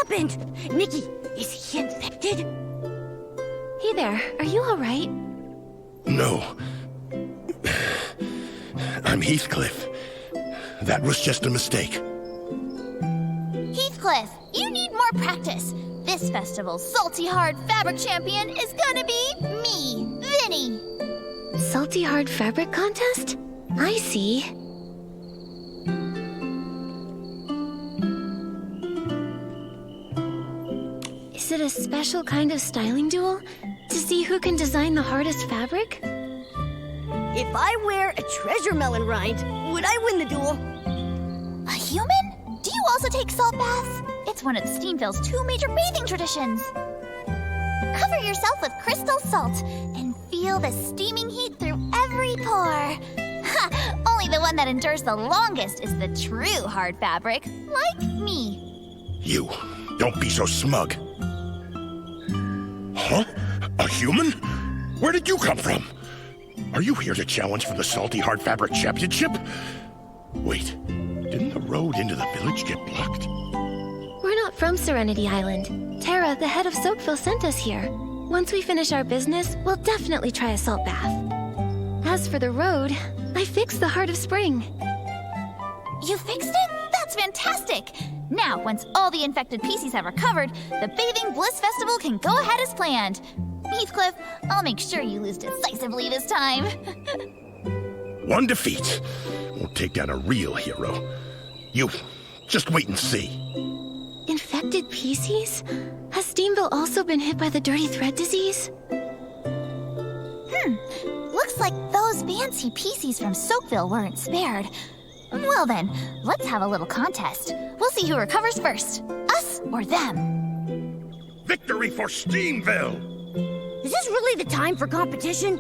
happened? Nikki, is he infected? Hey there, are you alright? No. I'm Heathcliff. That was just a mistake. Heathcliff, you need more practice. This festival's salty hard fabric champion is gonna be me, Vinny. Salty hard fabric contest? I see. Is it a special kind of styling duel? To see who can design the hardest fabric? If I wear a treasure melon rind, would I win the duel? A human? Do you also take salt baths? It's one of the Steamville's 2 major bathing traditions. Cover yourself with crystal salt and feel the steaming heat through every pore. Ha! Only the one that endures the longest is the true hard fabric, like me. You, don't be so smug. Huh? A human? Where did you come from? Are you here to challenge for the Salty Hard Fabric Championship? Wait, didn't the road into the village get blocked? We're not from Serenity Island. Tara, the head of Soakville, sent us here. Once we finish our business, we'll definitely try a salt bath. As for the road, I fixed the Heart of Spring. You fixed it? That's fantastic! Now, once all the infected PCs have recovered, the Bathing Bliss Festival can go ahead as planned. Heathcliff, I'll make sure you lose decisively this time. One defeat won't take down a real hero. You, just wait and see. Infected PCs? Has Steamville also been hit by the Dirty Thread disease? Looks like those fancy PCs from Soakville weren't spared. Well then, let's have a little contest. We'll see who recovers first, us or them. Victory for Steamville! Is this really the time for competition?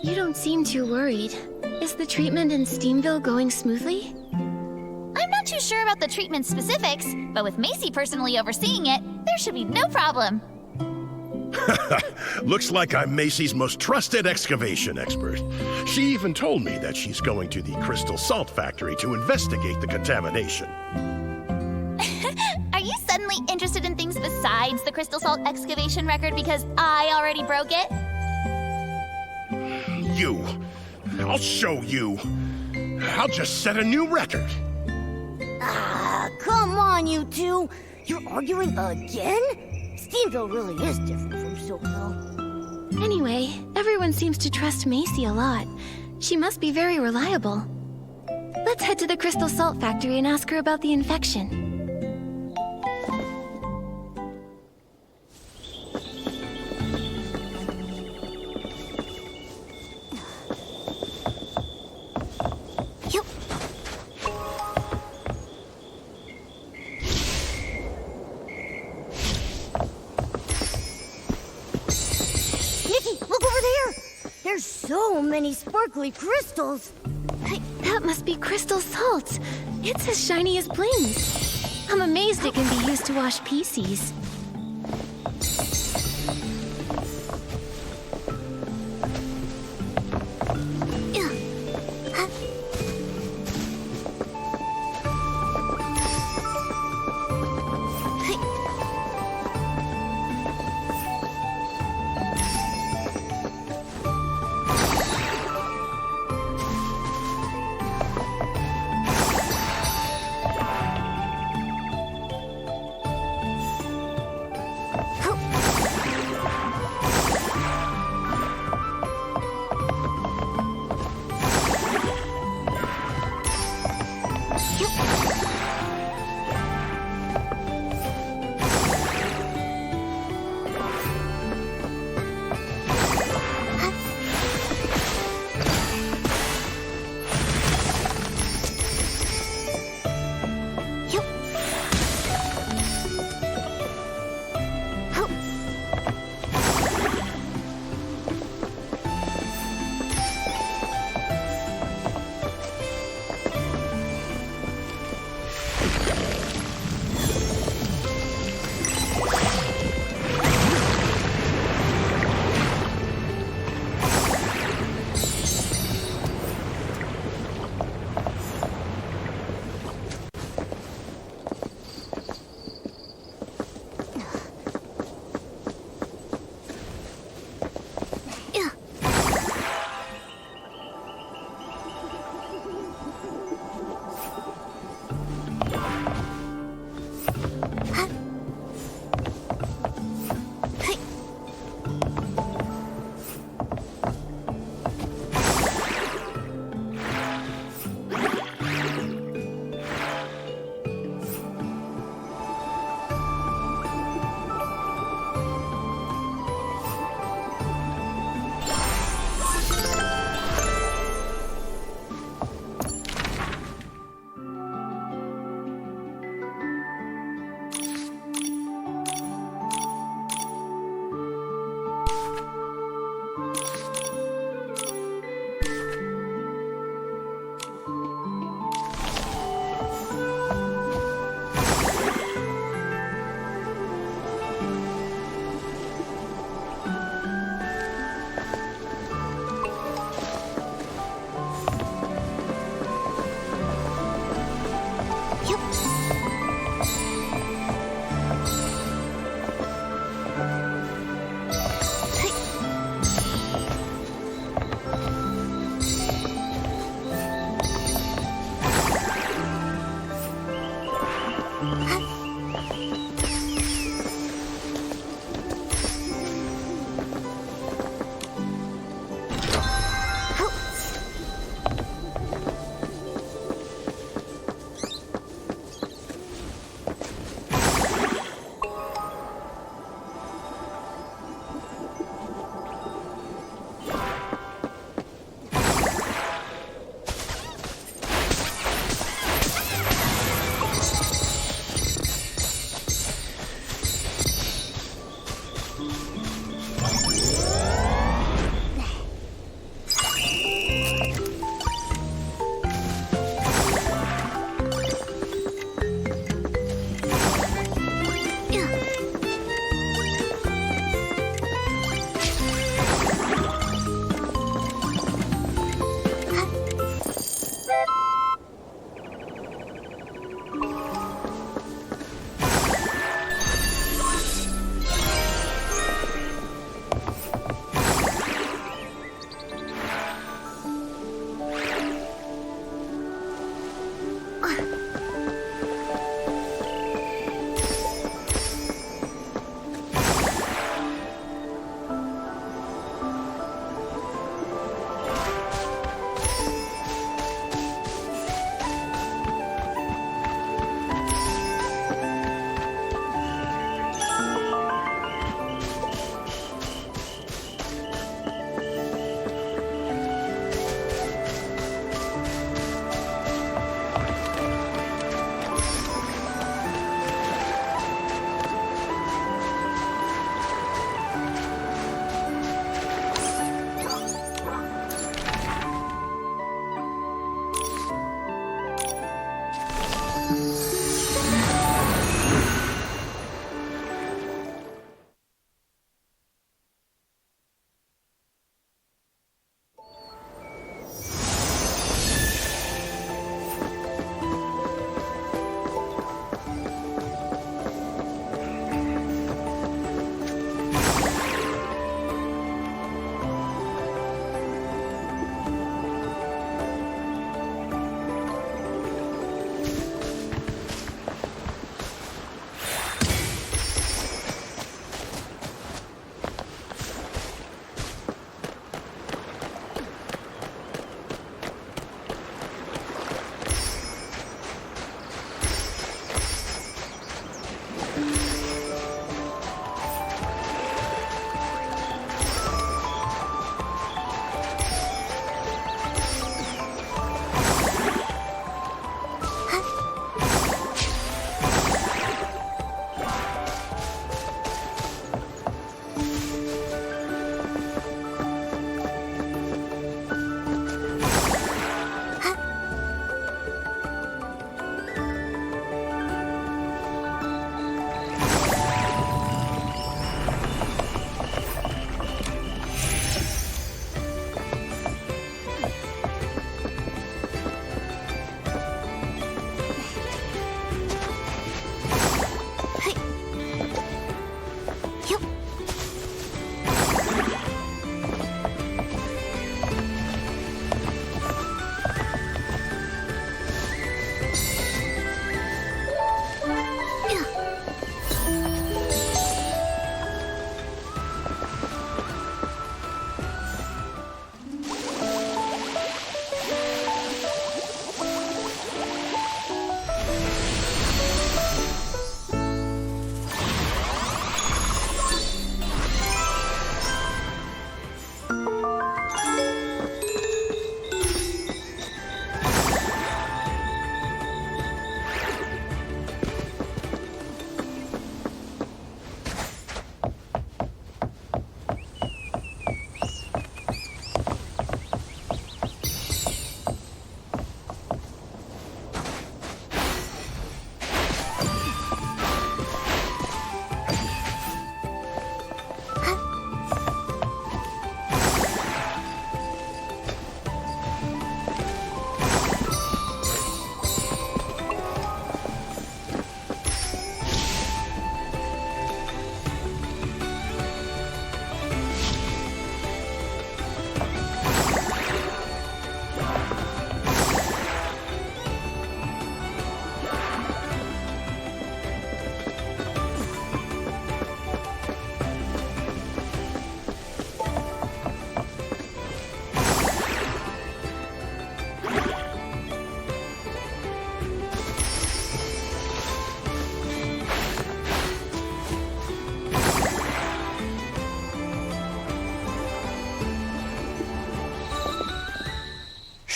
You don't seem too worried. Is the treatment in Steamville going smoothly? I'm not too sure about the treatment specifics, but with Macy personally overseeing it, there should be no problem. Looks like I'm Macy's most trusted excavation expert. She even told me that she's going to the Crystal Salt Factory to investigate the contamination. Are you suddenly interested in things besides the Crystal Salt excavation record because I already broke it? You. I'll show you. I'll just set a new record. Ah, come on, you two. You're arguing again? Steamville really is different from Soakville. Anyway, everyone seems to trust Macy a lot. She must be very reliable. Let's head to the Crystal Salt Factory and ask her about the infection. There's so many sparkly crystals. That must be crystal salt. It's as shiny as blings. I'm amazed it can be used to wash PCs.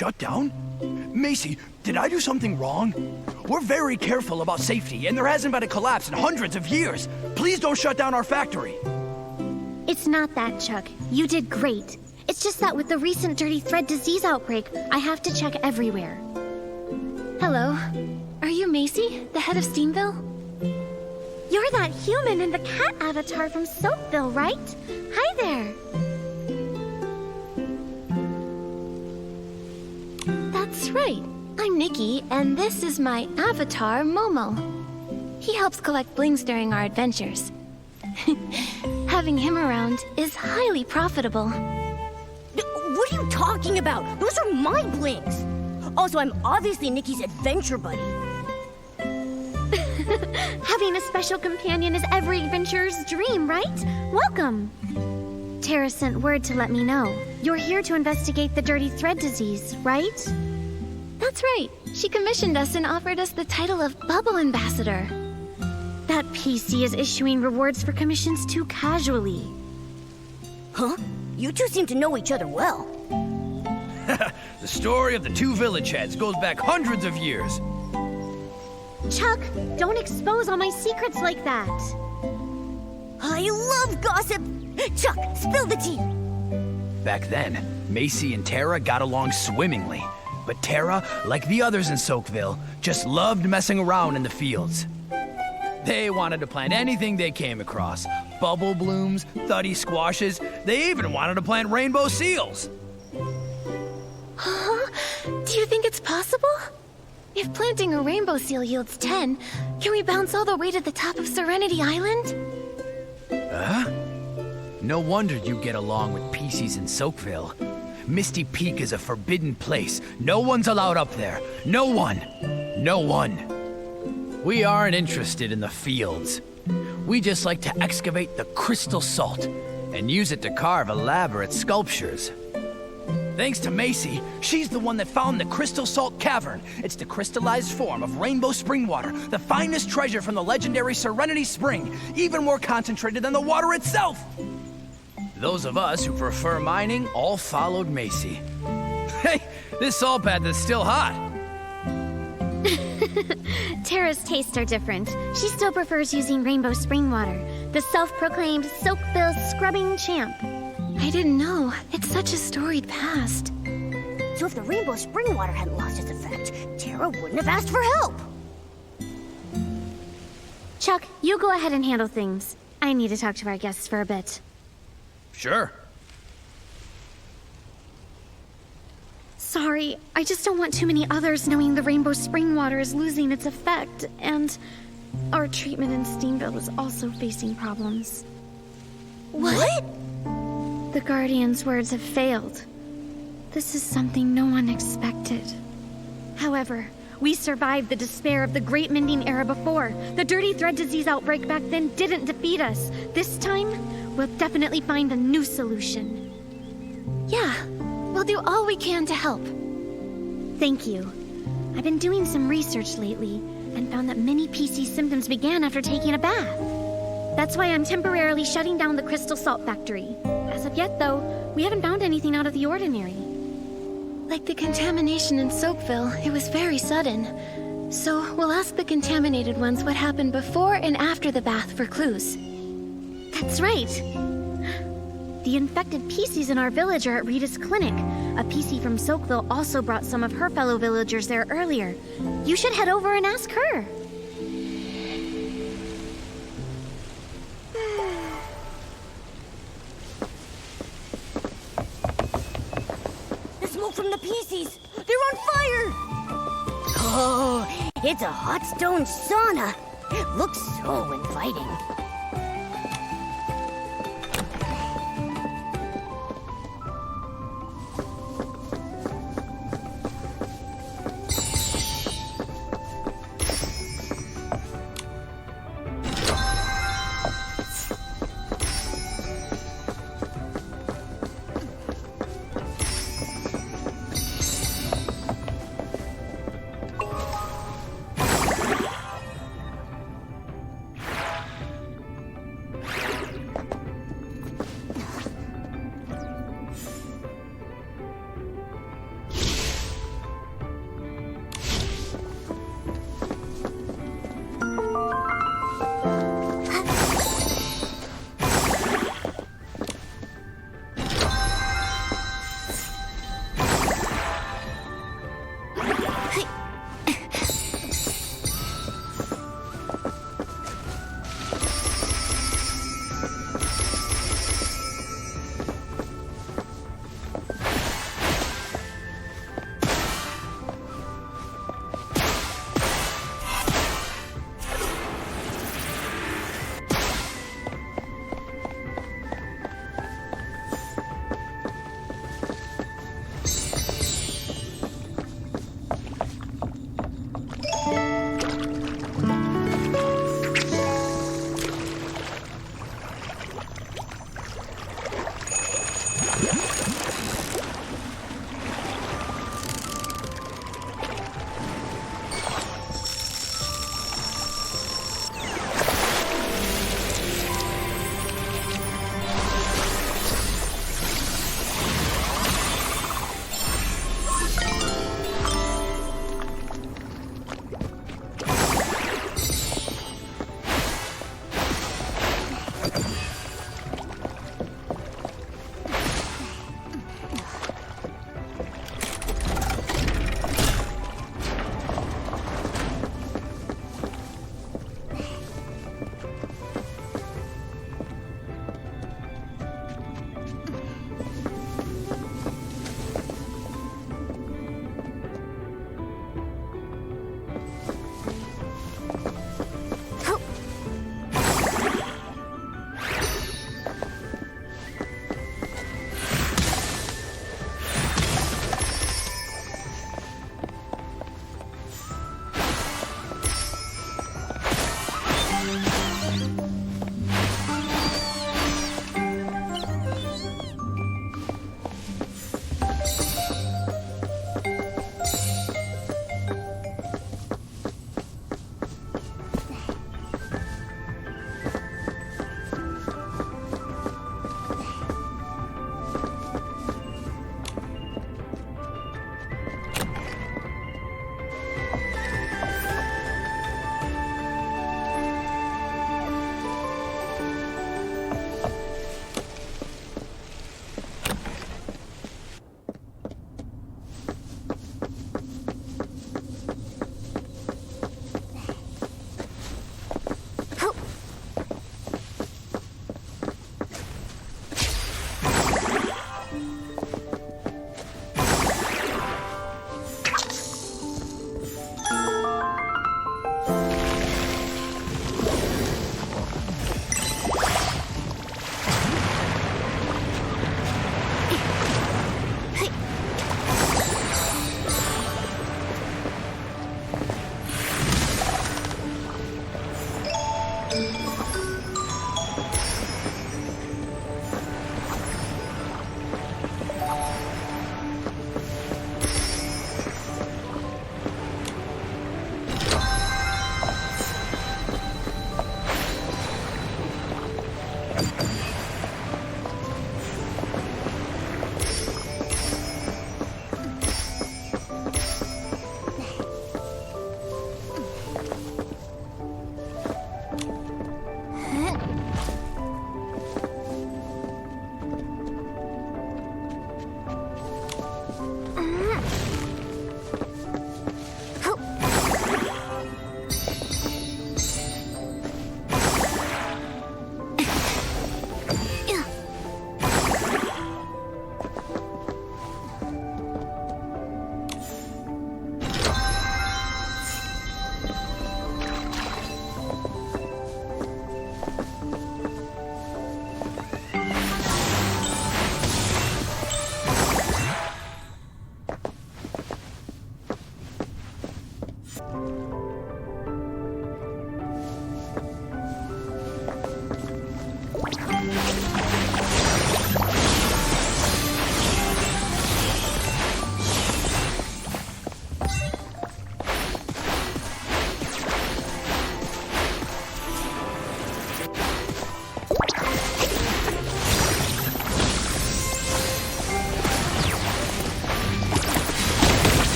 Shut down? Macy, did I do something wrong? We're very careful about safety, and there hasn't been a collapse in hundreds of years. Please don't shut down our factory. It's not that, Chuck. You did great. It's just that with the recent dirty thread disease outbreak, I have to check everywhere. Hello. Are you Macy, the head of Steamville? You're that human in the cat avatar from Soapville, right? Hi there. That's right. I'm Nikki, and this is my avatar, Momo. He helps collect blings during our adventures. Having him around is highly profitable. What are you talking about? Those are my blings. Also, I'm obviously Nikki's adventure buddy. Having a special companion is every adventurer's dream, right? Welcome! Tara sent word to let me know. You're here to investigate the dirty thread disease, right? That's right. She commissioned us and offered us the title of Bubble Ambassador. That PC is issuing rewards for commissions too casually. Huh? You two seem to know each other well. The story of the two village heads goes back hundreds of years. Chuck, don't expose all my secrets like that. I love gossip! Chuck, spill the tea! Back then, Macy and Tara got along swimmingly. But Tara, like the others in Soakville, just loved messing around in the fields. They wanted to plant anything they came across. Bubble blooms, thuddy squashes, they even wanted to plant rainbow seals. Huh? Do you think it's possible? If planting a rainbow seal yields 10, can we bounce all the way to the top of Serenity Island? No wonder you get along with PCs in Soakville. Misty Peak is a forbidden place. No one's allowed up there. No one. No one. We aren't interested in the fields. We just like to excavate the crystal salt and use it to carve elaborate sculptures. Thanks to Macy, she's the one that found the Crystal Salt Cavern. It's the crystallized form of rainbow spring water, the finest treasure from the legendary Serenity Spring, even more concentrated than the water itself. Those of us who prefer mining all followed Macy. Hey, this salt bath is still hot. Tara's tastes are different. She still prefers using rainbow spring water, the self-proclaimed Soakville scrubbing champ. I didn't know. It's such a storied past. So if the rainbow spring water hadn't lost its effect, Tara wouldn't have asked for help. Chuck, you go ahead and handle things. I need to talk to our guests for a bit. Sure. Sorry, I just don't want too many others knowing the rainbow spring water is losing its effect, and our treatment in Steamville is also facing problems. What? The Guardian's words have failed. This is something no one expected. However, we survived the despair of the Great Mending Era before. The dirty thread disease outbreak back then didn't defeat us. This time, we'll definitely find a new solution. Yeah, we'll do all we can to help. Thank you. I've been doing some research lately and found that many PC symptoms began after taking a bath. That's why I'm temporarily shutting down the Crystal Salt Factory. As of yet, though, we haven't found anything out of the ordinary. Like the contamination in Soakville, it was very sudden. So we'll ask the contaminated ones what happened before and after the bath for clues. That's right. The infected PCs in our village are at Rita's clinic. A PC from Soakville also brought some of her fellow villagers there earlier. You should head over and ask her. The smoke from the PCs! They're on fire! Oh, it's a hot stone sauna. It looks so inviting.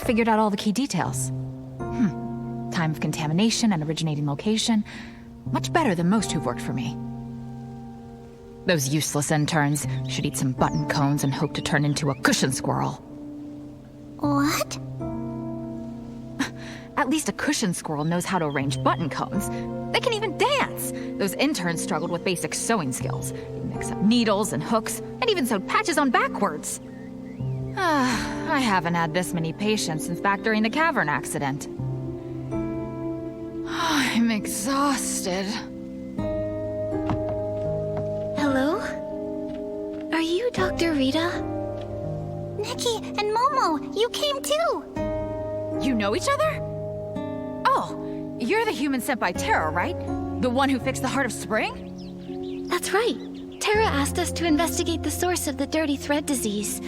Figured out all the key details. Time of contamination and originating location. Much better than most who've worked for me. Those useless interns should eat some button cones and hope to turn into a cushion squirrel. What? At least a cushion squirrel knows how to arrange button cones. They can even dance! Those interns struggled with basic sewing skills. They mix up needles and hooks, and even sewed patches on backwards. I haven't had this many patients since back during the cavern accident. I'm exhausted. Hello? Are you Dr. Rita? Nikki and Momo, you came too! You know each other? Oh, you're the human sent by Terra, right? The one who fixed the Heart of Spring? That's right. Terra asked us to investigate the source of the dirty thread disease.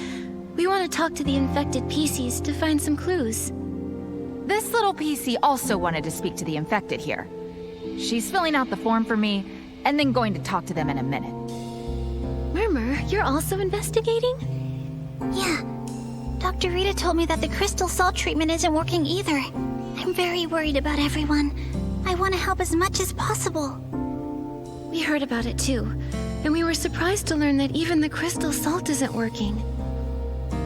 We want to talk to the infected PCs to find some clues. This little PC also wanted to speak to the infected here. She's filling out the form for me, and then going to talk to them in a minute. Murmur, you're also investigating? Yeah. Dr. Rita told me that the crystal salt treatment isn't working either. I'm very worried about everyone. I want to help as much as possible. We heard about it too, and we were surprised to learn that even the crystal salt isn't working.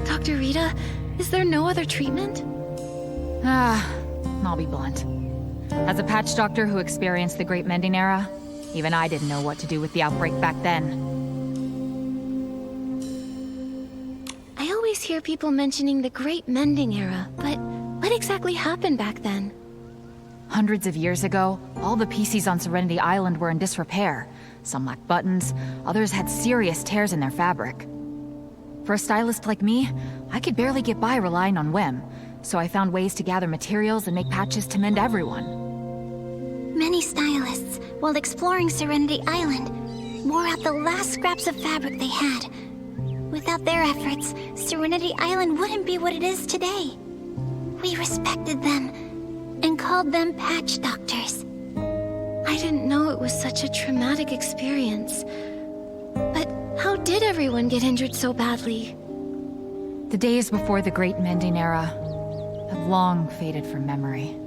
Dr. Rita, is there no other treatment? I'll be blunt. As a patch doctor who experienced the Great Mending Era, even I didn't know what to do with the outbreak back then. I always hear people mentioning the Great Mending Era, but what exactly happened back then? Hundreds of years ago, all the PCs on Serenity Island were in disrepair. Some lacked buttons, others had serious tears in their fabric. For a stylist like me, I could barely get by relying on whim, so I found ways to gather materials and make patches to mend everyone. Many stylists, while exploring Serenity Island, wore out the last scraps of fabric they had. Without their efforts, Serenity Island wouldn't be what it is today. We respected them and called them patch doctors. I didn't know it was such a traumatic experience. But how did everyone get injured so badly? The days before the Great Mending Era have long faded from memory.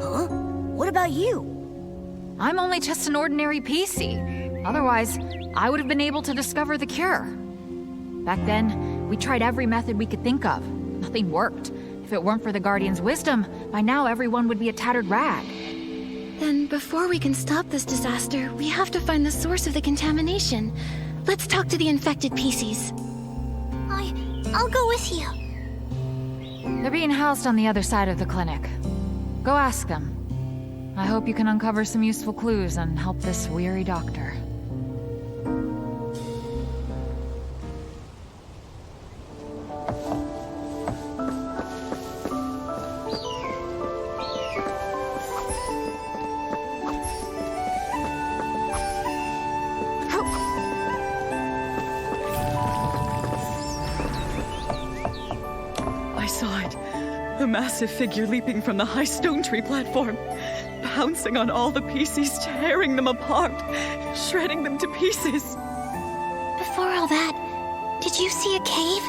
Huh? What about you? I'm only just an ordinary PC. Otherwise, I would have been able to discover the cure. Back then, we tried every method we could think of. Nothing worked. If it weren't for the Guardian's wisdom, by now everyone would be a tattered rag. Then, before we can stop this disaster, we have to find the source of the contamination. Let's talk to the infected PCs. I'll go with you. They're being housed on the other side of the clinic. Go ask them. I hope you can uncover some useful clues and help this weary doctor. A massive figure leaping from the high stone tree platform, pouncing on all the PCs, tearing them apart, shredding them to pieces. Before all that, did you see a cave?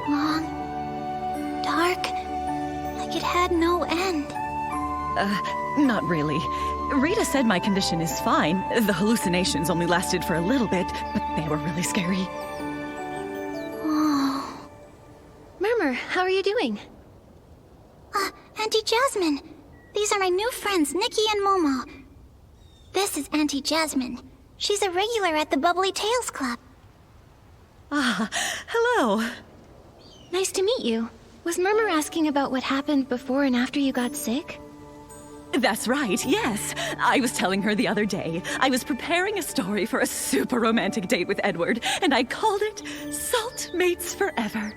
Long, dark, like it had no end. Not really. Rita said my condition is fine. The hallucinations only lasted for a little bit, but they were really scary. Oh. Murmur, how are you doing? Auntie Jasmine. These are my new friends, Nikki and Momo. This is Auntie Jasmine. She's a regular at the Bubbly Tales Club. Ah, hello. Nice to meet you. Was Murmur asking about what happened before and after you got sick? That's right, yes. I was telling her the other day. I was preparing a story for a super romantic date with Edward, and I called it Salt Mates Forever.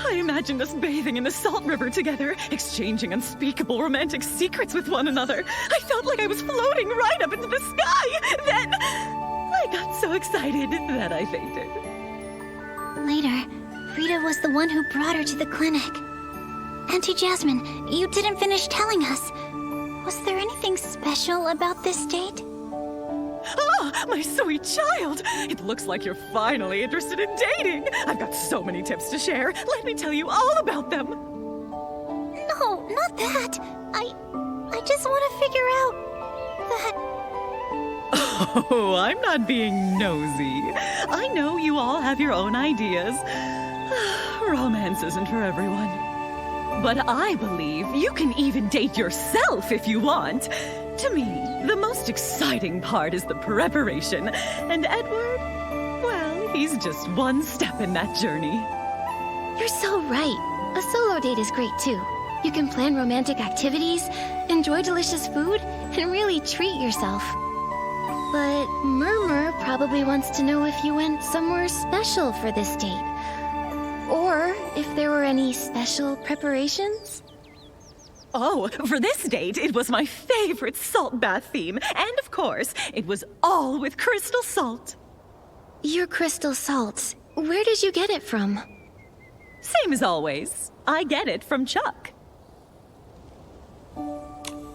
I imagined us bathing in the salt river together, exchanging unspeakable romantic secrets with one another. I felt like I was floating right up into the sky. Then, I got so excited that I fainted. Later, Rita was the one who brought her to the clinic. Auntie Jasmine, you didn't finish telling us. Was there anything special about this date? Ah, my sweet child! It looks like you're finally interested in dating! I've got so many tips to share. Let me tell you all about them. No, not that. I just want to figure out that... Oh, I'm not being nosy. I know you all have your own ideas. Romance isn't for everyone. but I believe you can even date yourself if you want. To me, the most exciting part is the preparation. And Edward, well, he's just one step in that journey. You're so right. A solo date is great too. You can plan romantic activities, enjoy delicious food, and really treat yourself. But Murmur probably wants to know if you went somewhere special for this date. Or if there were any special preparations? Oh, for this date, it was my favorite salt bath theme. And of course, it was all with crystal salt. Your crystal salts, where did you get it from? Same as always. I get it from Chuck.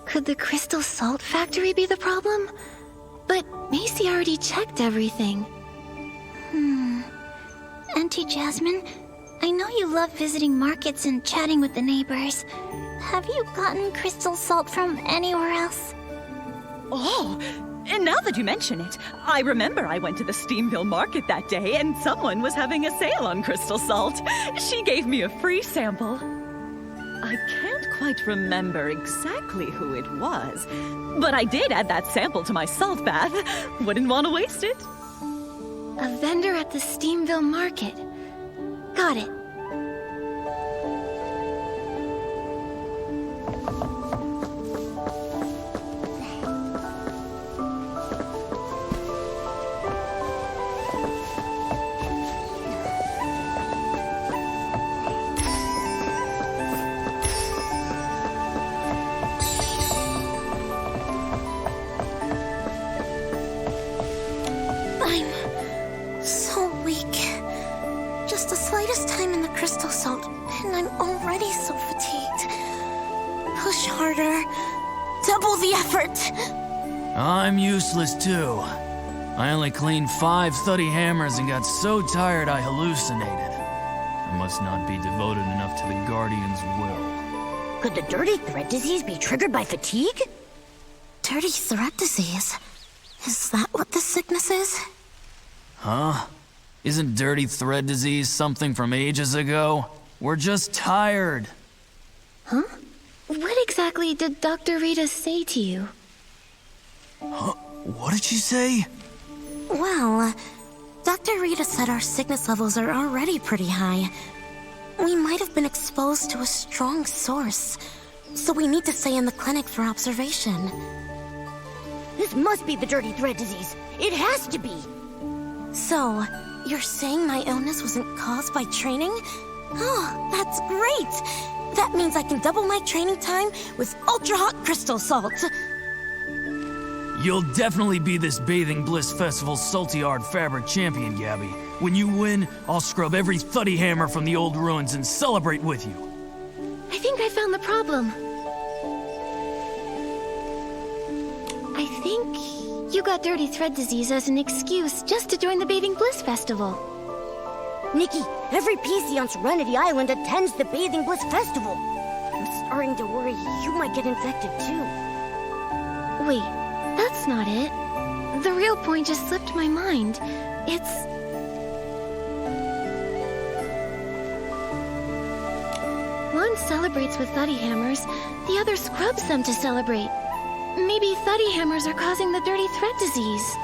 Could the crystal salt factory be the problem? But Macy already checked everything. Auntie Jasmine, I know you love visiting markets and chatting with the neighbors. Have you gotten crystal salt from anywhere else? Oh, and now that you mention it, I remember I went to the Steamville market that day and someone was having a sale on crystal salt. She gave me a free sample. I can't quite remember exactly who it was, but I did add that sample to my salt bath. Wouldn't want to waste it. A vendor at the Steamville market. Got it. I'm so weak. Just the slightest time in the crystal salt, and I'm already so fatigued. Push harder. Double the effort. I'm useless too. I only cleaned 5 thuddy hammers and got so tired I hallucinated. I must not be devoted enough to the Guardian's will. Could the dirty thread disease be triggered by fatigue? Dirty thread disease? Is that what this sickness is? Huh? Isn't dirty thread disease something from ages ago? We're just tired. Huh? What exactly did Dr. Rita say to you? Huh? What did she say? Well, Dr. Rita said our sickness levels are already pretty high. We might have been exposed to a strong source, so we need to stay in the clinic for observation. This must be the dirty thread disease. It has to be. So, you're saying my illness wasn't caused by training? Oh, that's great! That means I can double my training time with ultra-hot crystal salt. You'll definitely be this Bathing Bliss Festival's salty hard fabric champion, Gabby. When you win, I'll scrub every thuddy hammer from the old ruins and celebrate with you. I think I found the problem. I think you got dirty thread disease as an excuse just to join the Bathing Bliss Festival. Nikki, every PC on Serenity Island attends the Bathing Bliss Festival. I'm starting to worry you might get infected too. Wait, that's not it. The real point just slipped my mind. It's... One celebrates with thuddy hammers, the other scrubs them to celebrate. Maybe thuddy hammers are causing the dirty thread disease.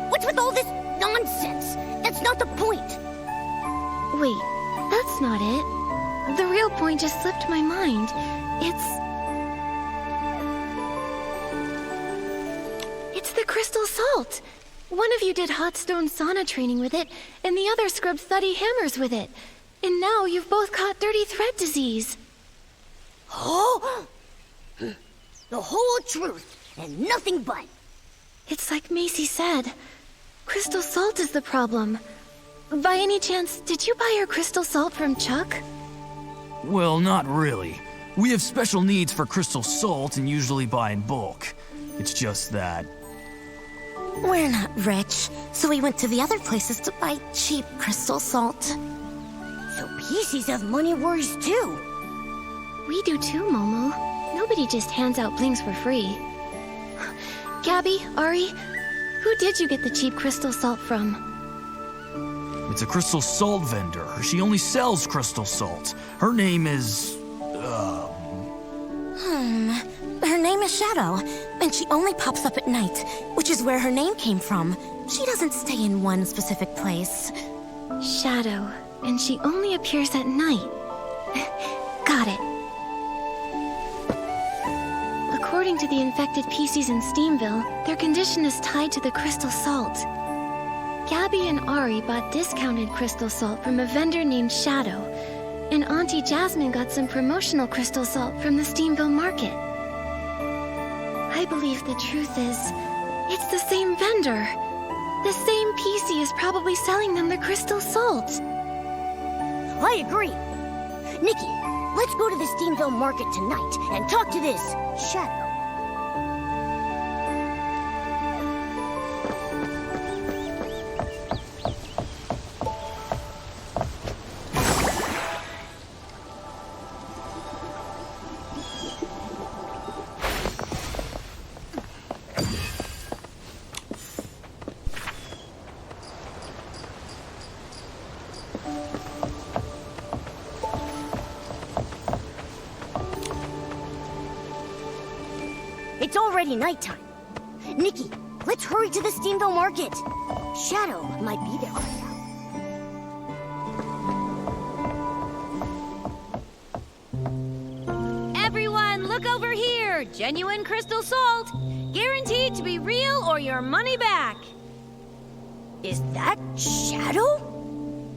What's with all this nonsense? That's not the point. Wait, that's not it. The real point just slipped my mind. It's the crystal salt. One of you did hot stone sauna training with it, and the other scrubbed thuddy hammers with it. And now you've both caught dirty thread disease. Oh! The whole truth, and nothing but. It's like Macy said. Crystal salt is the problem. By any chance, did you buy your crystal salt from Chuck? Well, not really. We have special needs for crystal salt and usually buy in bulk. It's just that... We're not rich, so we went to the other places to buy cheap crystal salt. So PCs have money worries too. We do too, Momo. Nobody just hands out blings for free. Gabby, Ari, who did you get the cheap crystal salt from? It's a crystal salt vendor. She only sells crystal salt. Her name is... Her name is Shadow, and she only pops up at night, which is where her name came from. She doesn't stay in one specific place. Shadow, and she only appears at night. Got it. According to the infected PCs in Steamville, their condition is tied to the crystal salt. Gabby and Ari bought discounted crystal salt from a vendor named Shadow, and Auntie Jasmine got some promotional crystal salt from the Steamville market. I believe the truth is, it's the same vendor. The same PC is probably selling them the crystal salt. I agree. Nikki, let's go to the Steamville market tonight and talk to this Shadow. It's already nighttime. Nikki, let's hurry to the Steamville market. Shadow might be there right now. Everyone, look over here! Genuine crystal salt! Guaranteed to be real or your money back! Is that Shadow?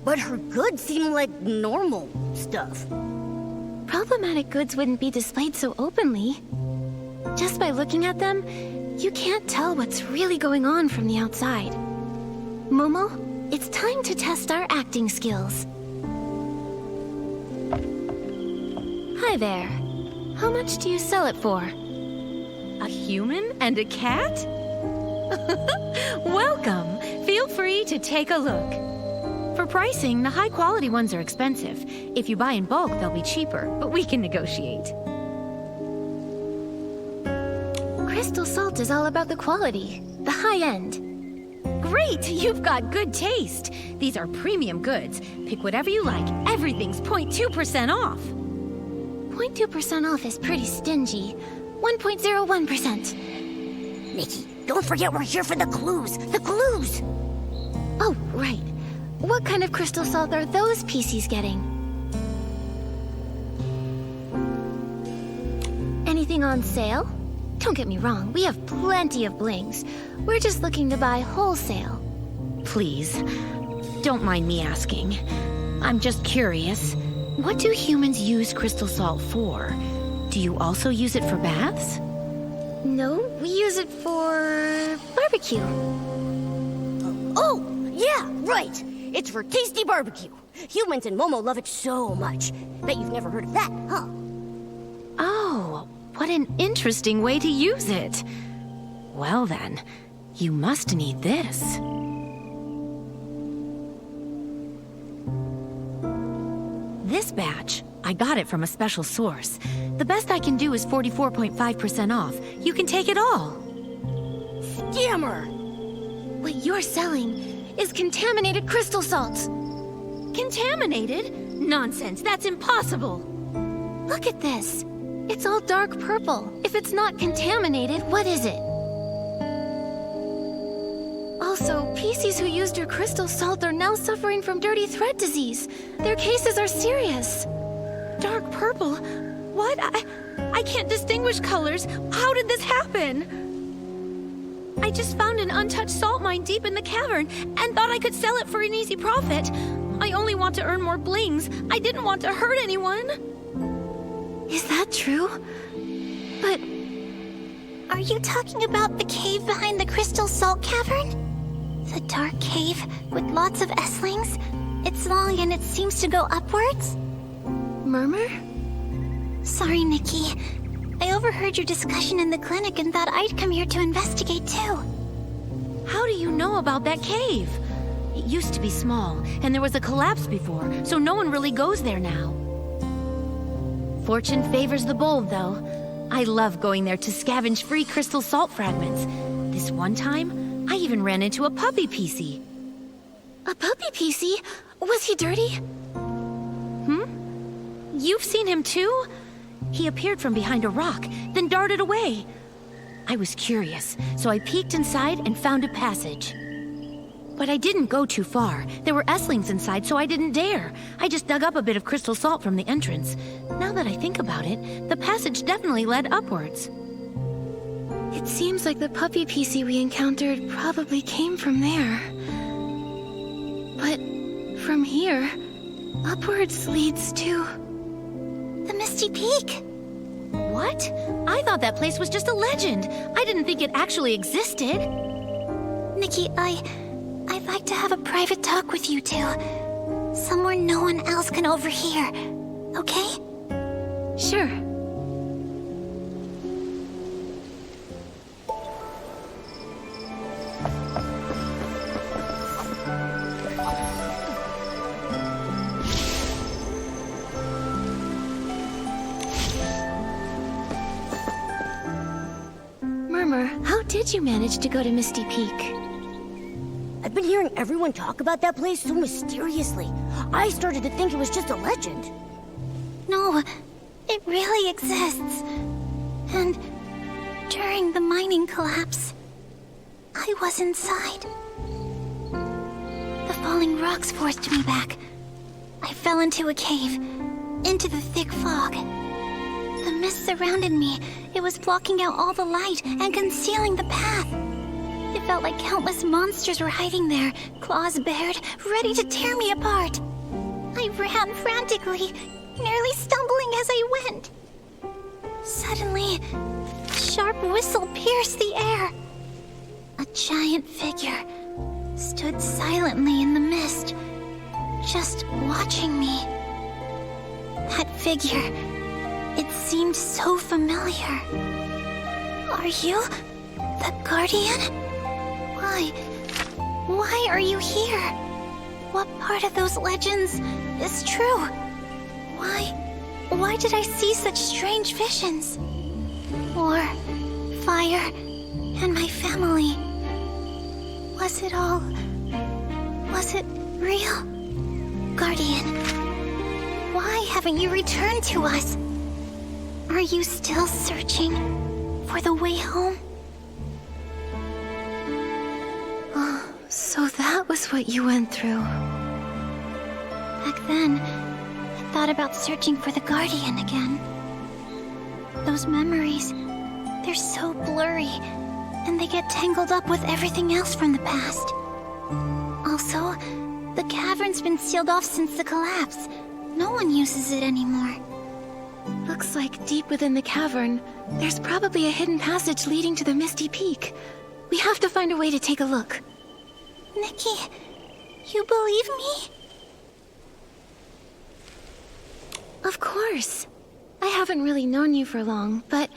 But her goods seem like normal stuff. Problematic goods wouldn't be displayed so openly. Just by looking at them, you can't tell what's really going on from the outside. Momo, it's time to test our acting skills. Hi there. How much do you sell it for? A human and a cat? Welcome. Feel free to take a look. For pricing, the high-quality ones are expensive. If you buy in bulk, they'll be cheaper, but we can negotiate. Crystal salt is all about the quality, the high end. Great! You've got good taste. These are premium goods. Pick whatever you like. Everything's 0.2% off. 0.2% off is pretty stingy. 1.01%. Nikki, don't forget we're here for the clues. The clues! Oh, right. What kind of crystal salt are those PCs getting? Anything on sale? Don't get me wrong, we have plenty of blings. We're just looking to buy wholesale. Please, don't mind me asking. I'm just curious. What do humans use crystal salt for? Do you also use it for baths? No, we use it for barbecue. Oh, yeah, right. It's for tasty barbecue. Humans and Momo love it so much. Bet you've never heard of that, huh? Oh, what an interesting way to use it. Well then, you must need this. This batch, I got it from a special source. The best I can do is 44.5% off. You can take it all. Scammer! What you're selling is contaminated crystal salt. Contaminated? Nonsense, that's impossible. Look at this. It's all dark purple. If it's not contaminated, what is it? Also, PCs who used your crystal salt are now suffering from dirty thread disease. Their cases are serious. Dark purple? What? I can't distinguish colors. How did this happen? I just found an untouched salt mine deep in the cavern and thought I could sell it for an easy profit. I only want to earn more blings. I didn't want to hurt anyone. Is that true? But are you talking about the cave behind the crystal salt cavern? The dark cave with lots of S-lings? It's long and it seems to go upwards? Murmur? Sorry, Nikki. I overheard your discussion in the clinic and thought I'd come here to investigate too. How do you know about that cave? It used to be small, and there was a collapse before, so no one really goes there now. Fortune favors the bold, though. I love going there to scavenge free crystal salt fragments. This one time, I even ran into a puppy PC. A puppy PC? Was he dirty? You've seen him too? He appeared from behind a rock, then darted away. I was curious, so I peeked inside and found a passage. But I didn't go too far. There were S-lings inside, so I didn't dare. I just dug up a bit of crystal salt from the entrance. Now that I think about it, the passage definitely led upwards. It seems like the puppy PC we encountered probably came from there. But from here, upwards leads to... the Misty Peak. What? I thought that place was just a legend. I didn't think it actually existed. Nikki, I'd like to have a private talk with you two. Somewhere no one else can overhear. Okay? Sure. Murmur, how did you manage to go to Misty Peak? I've been hearing everyone talk about that place so mysteriously. I started to think it was just a legend. No, it really exists. And during the mining collapse, I was inside. The falling rocks forced me back. I fell into a cave, into the thick fog. The mist surrounded me. It was blocking out all the light and concealing the path. It felt like countless monsters were hiding there, claws bared, ready to tear me apart. I ran frantically, nearly stumbling as I went. Suddenly, a sharp whistle pierced the air. A giant figure stood silently in the mist, just watching me. That figure, it seemed so familiar. Are you the Guardian? Why are you here? What part of those legends is true? Why did I see such strange visions? War, fire, and my family. Was it real? Guardian, why haven't you returned to us? Are you still searching for the way home? So that was what you went through. Back then, I thought about searching for the Guardian again. Those memories, they're so blurry, and they get tangled up with everything else from the past. Also, the cavern's been sealed off since the collapse. No one uses it anymore. Looks like deep within the cavern, there's probably a hidden passage leading to the Misty Peak. We have to find a way to take a look. Nikki, you believe me? Of course. I haven't really known you for long, but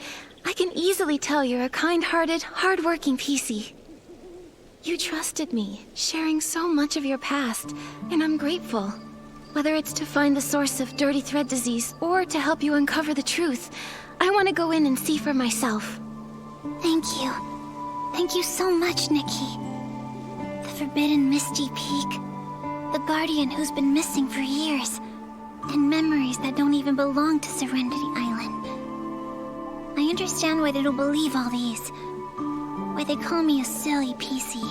I can easily tell you're a kind-hearted, hard-working PC. You trusted me, sharing so much of your past, and I'm grateful. Whether it's to find the source of dirty thread disease or to help you uncover the truth, I want to go in and see for myself. Thank you. Thank you so much, Nikki. The forbidden Misty Peak. The Guardian who's been missing for years. And memories that don't even belong to Serenity Island. I understand why they don't believe all these. Why they call me a silly PC.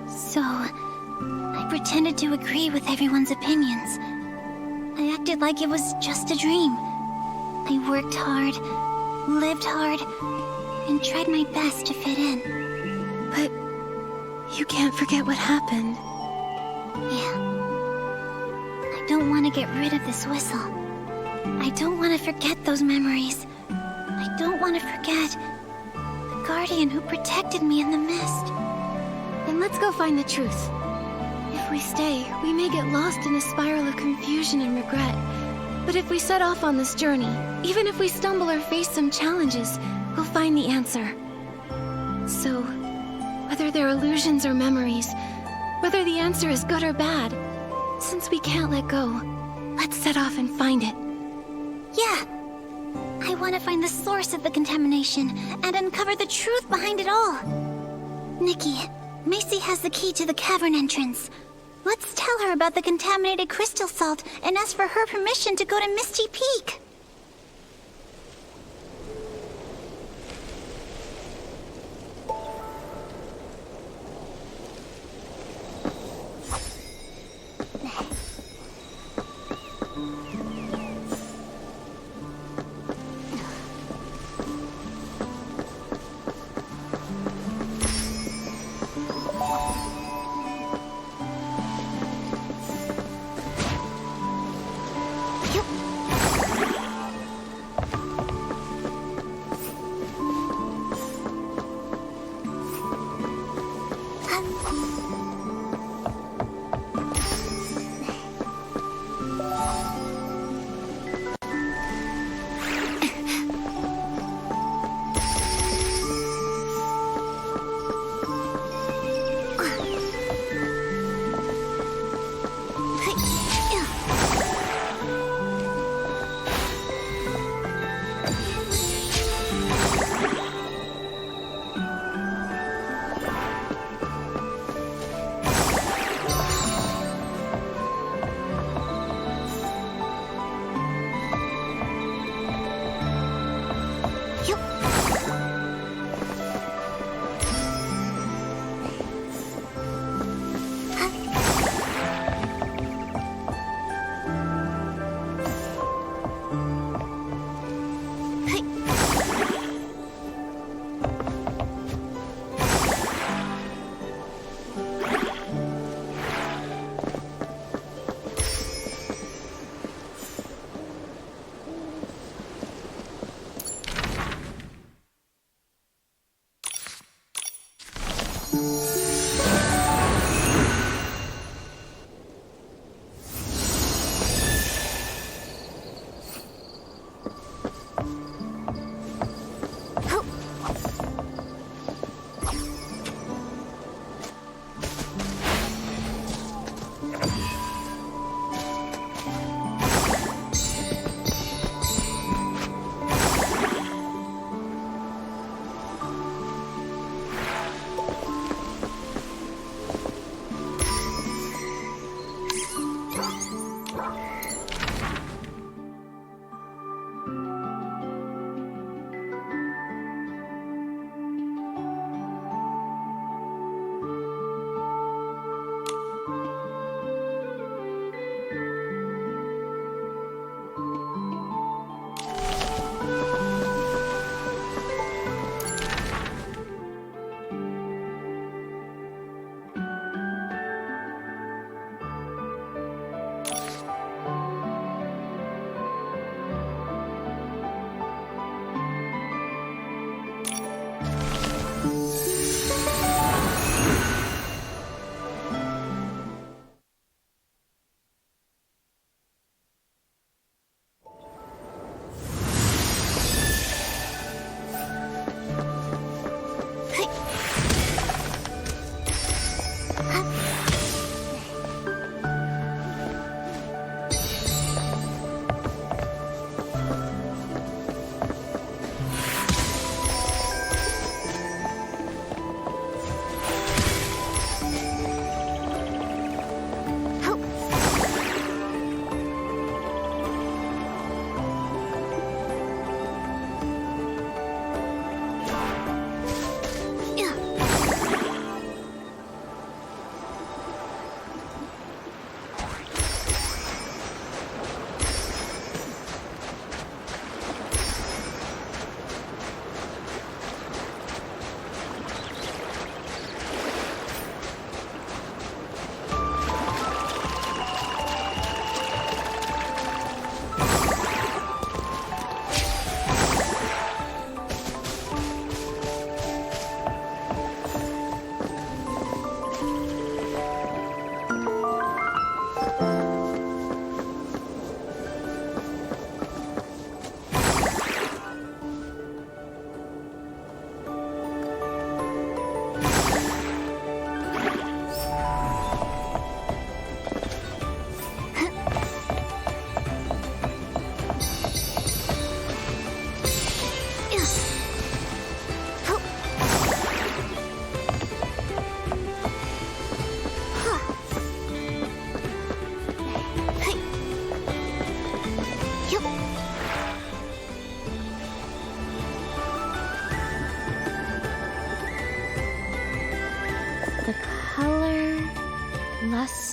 So, I pretended to agree with everyone's opinions. I acted like it was just a dream. I worked hard, lived hard, and tried my best to fit in. But you can't forget what happened. Yeah. I don't want to get rid of this whistle. I don't want to forget those memories. I don't want to forget the Guardian who protected me in the mist. Then let's go find the truth. If we stay, we may get lost in a spiral of confusion and regret. But if we set off on this journey, even if we stumble or face some challenges, we'll find the answer. So, whether they're illusions or memories, whether the answer is good or bad, since we can't let go, let's set off and find it. Yeah. I want to find the source of the contamination and uncover the truth behind it all. Nikki, Macy has the key to the cavern entrance. Let's tell her about the contaminated crystal salt and ask for her permission to go to Misty Peak.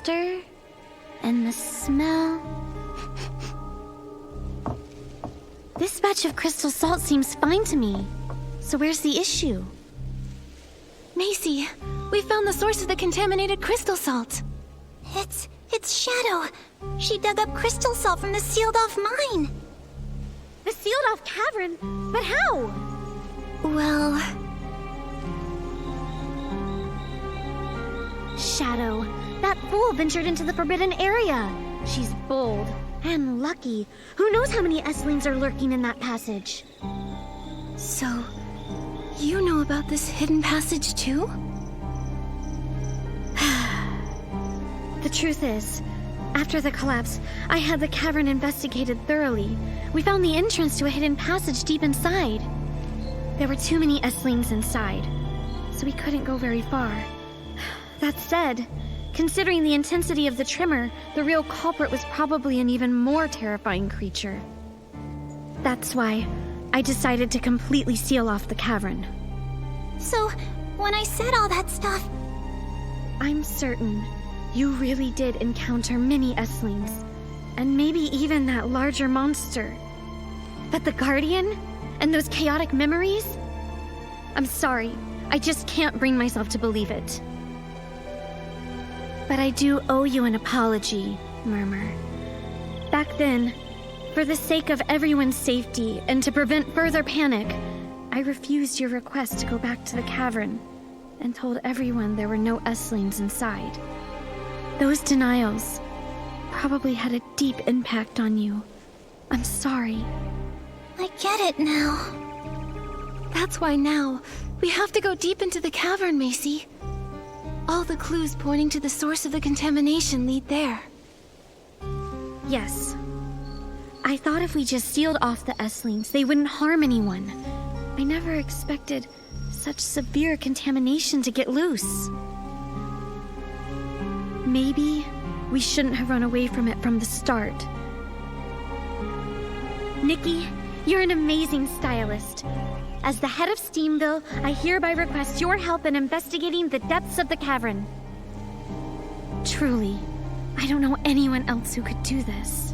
luster and the smell. This batch of crystal salt seems fine to me. So where's the issue? Macy, we found the source of the contaminated crystal salt. It's Shadow. She dug up crystal salt from the sealed-off mine. The sealed-off cavern? But how? Well... Shadow, that fool ventured into the forbidden area. She's bold and lucky. Who knows how many S-lings are lurking in that passage? So, you know about this hidden passage too? The truth is, after the collapse, I had the cavern investigated thoroughly. We found the entrance to a hidden passage deep inside. There were too many S-lings inside, so we couldn't go very far. That said, considering the intensity of the tremor, the real culprit was probably an even more terrifying creature. That's why I decided to completely seal off the cavern. So, when I said all that stuff... I'm certain you really did encounter many S-lings, and maybe even that larger monster. But the Guardian? And those chaotic memories? I'm sorry, I just can't bring myself to believe it. But I do owe you an apology, Murmur. Back then, for the sake of everyone's safety and to prevent further panic, I refused your request to go back to the cavern and told everyone there were no S-lings inside. Those denials probably had a deep impact on you. I'm sorry. I get it now. That's why now, we have to go deep into the cavern, Macy. All the clues pointing to the source of the contamination lead there. Yes. I thought if we just sealed off the S-lings, they wouldn't harm anyone. I never expected such severe contamination to get loose. Maybe we shouldn't have run away from it from the start. Nikki, you're an amazing stylist. As the head of Steamville, I hereby request your help in investigating the depths of the cavern. Truly, I don't know anyone else who could do this.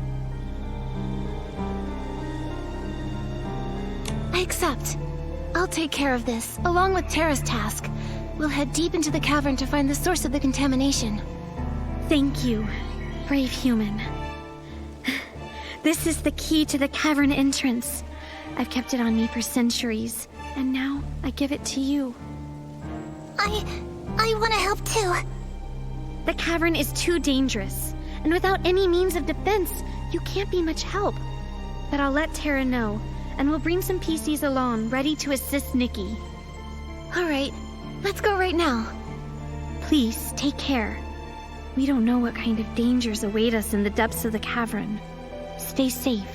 I accept. I'll take care of this, along with Terra's task. We'll head deep into the cavern to find the source of the contamination. Thank you, brave human. This is the key to the cavern entrance. I've kept it on me for centuries, and now I give it to you. I want to help too. The cavern is too dangerous, and without any means of defense, you can't be much help. But I'll let Tara know, and we'll bring some PCs along, ready to assist Nikki. All right, let's go right now. Please, take care. We don't know what kind of dangers await us in the depths of the cavern. Stay safe.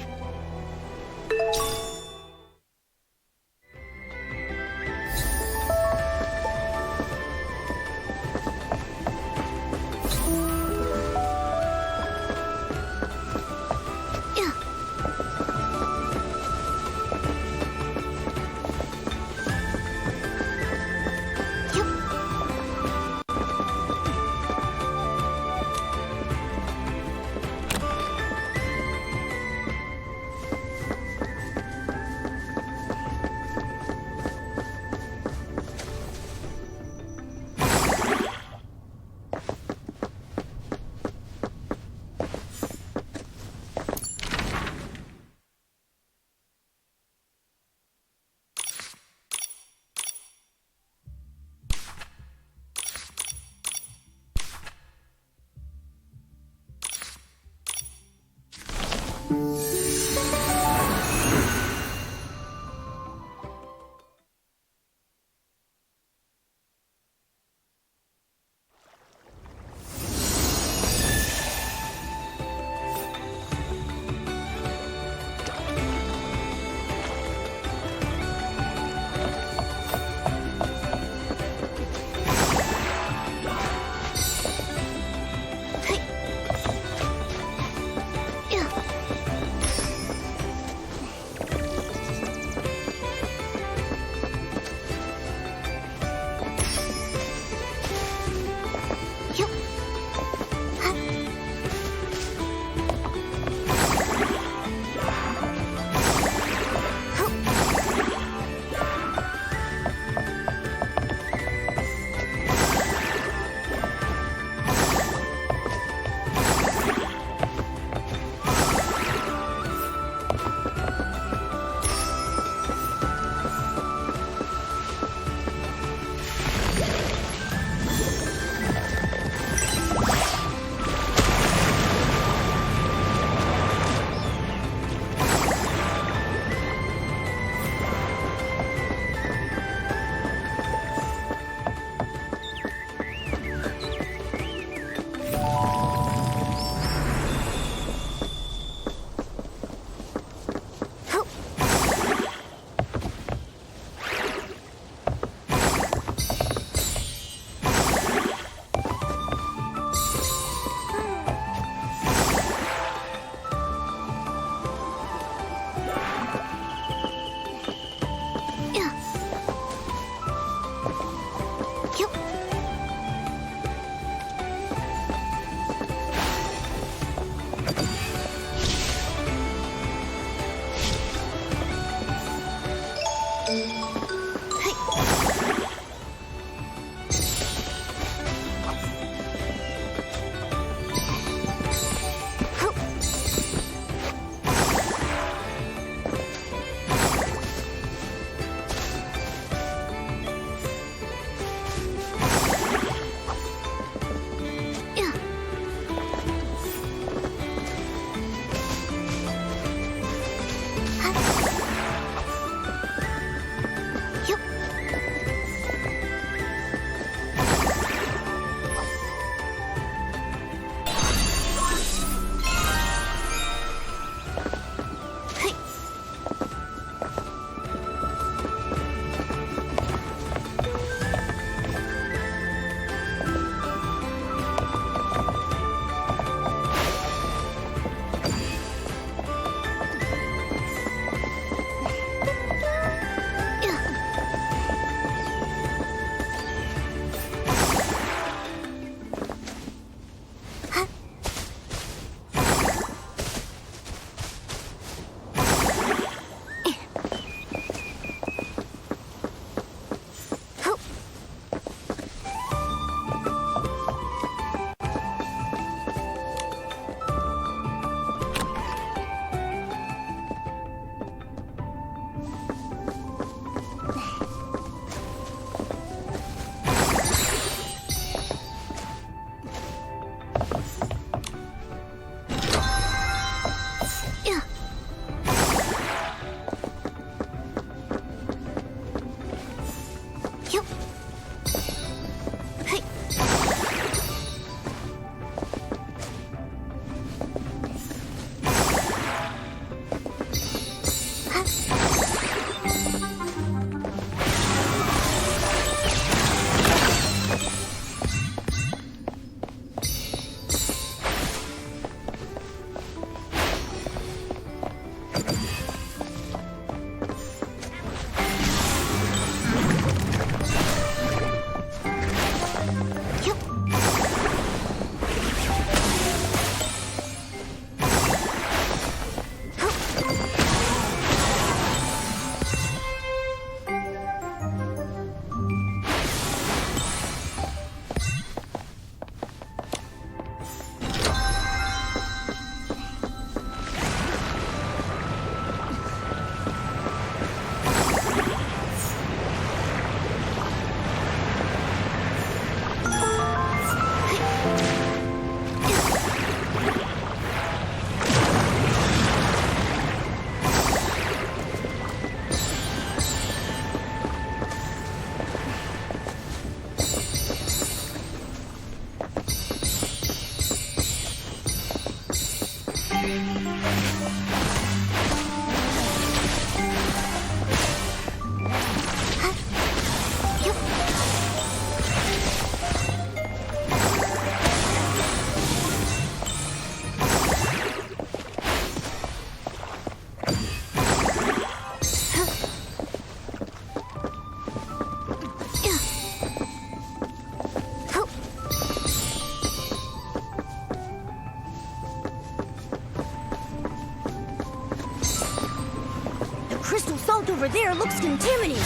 over there looks contaminated.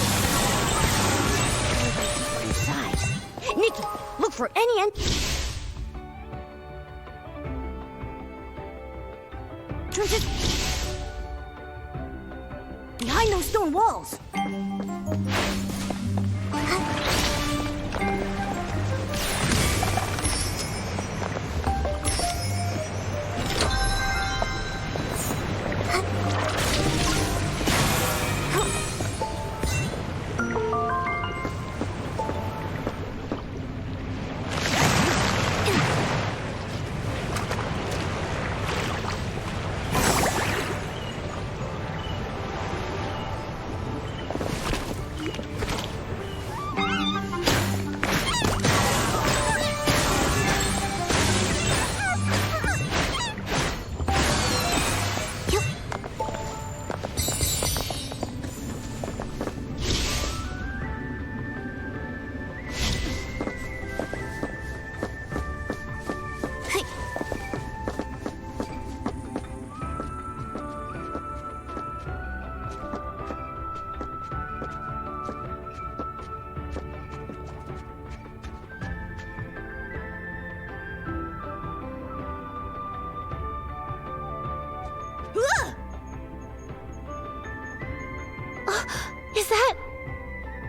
Inside. Nikki, look for any entrances behind those stone walls.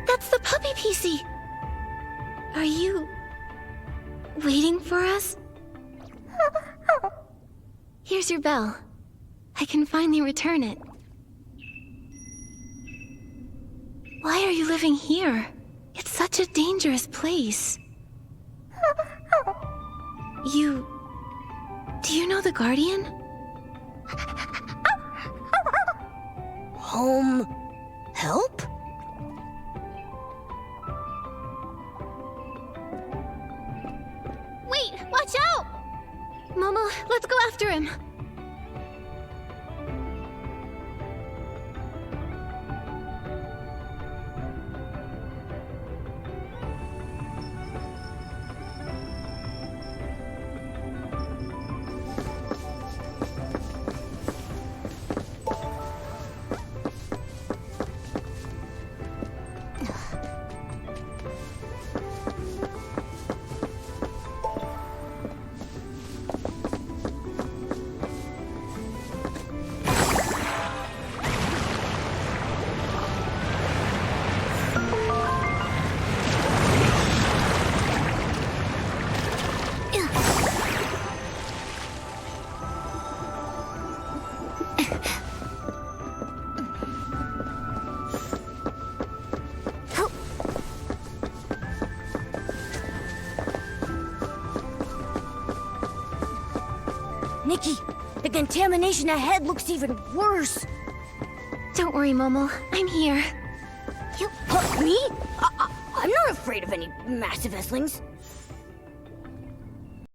That's the puppy PC! Are you waiting for us? Here's your bell. I can finally return it. Why are you living here? It's such a dangerous place. Do you know the Guardian? Home help? Wait, watch out! Momo, let's go after him. Nikki, the contamination ahead looks even worse. Don't worry, Momo. I'm here. You, me? I'm not afraid of any massive Esslings.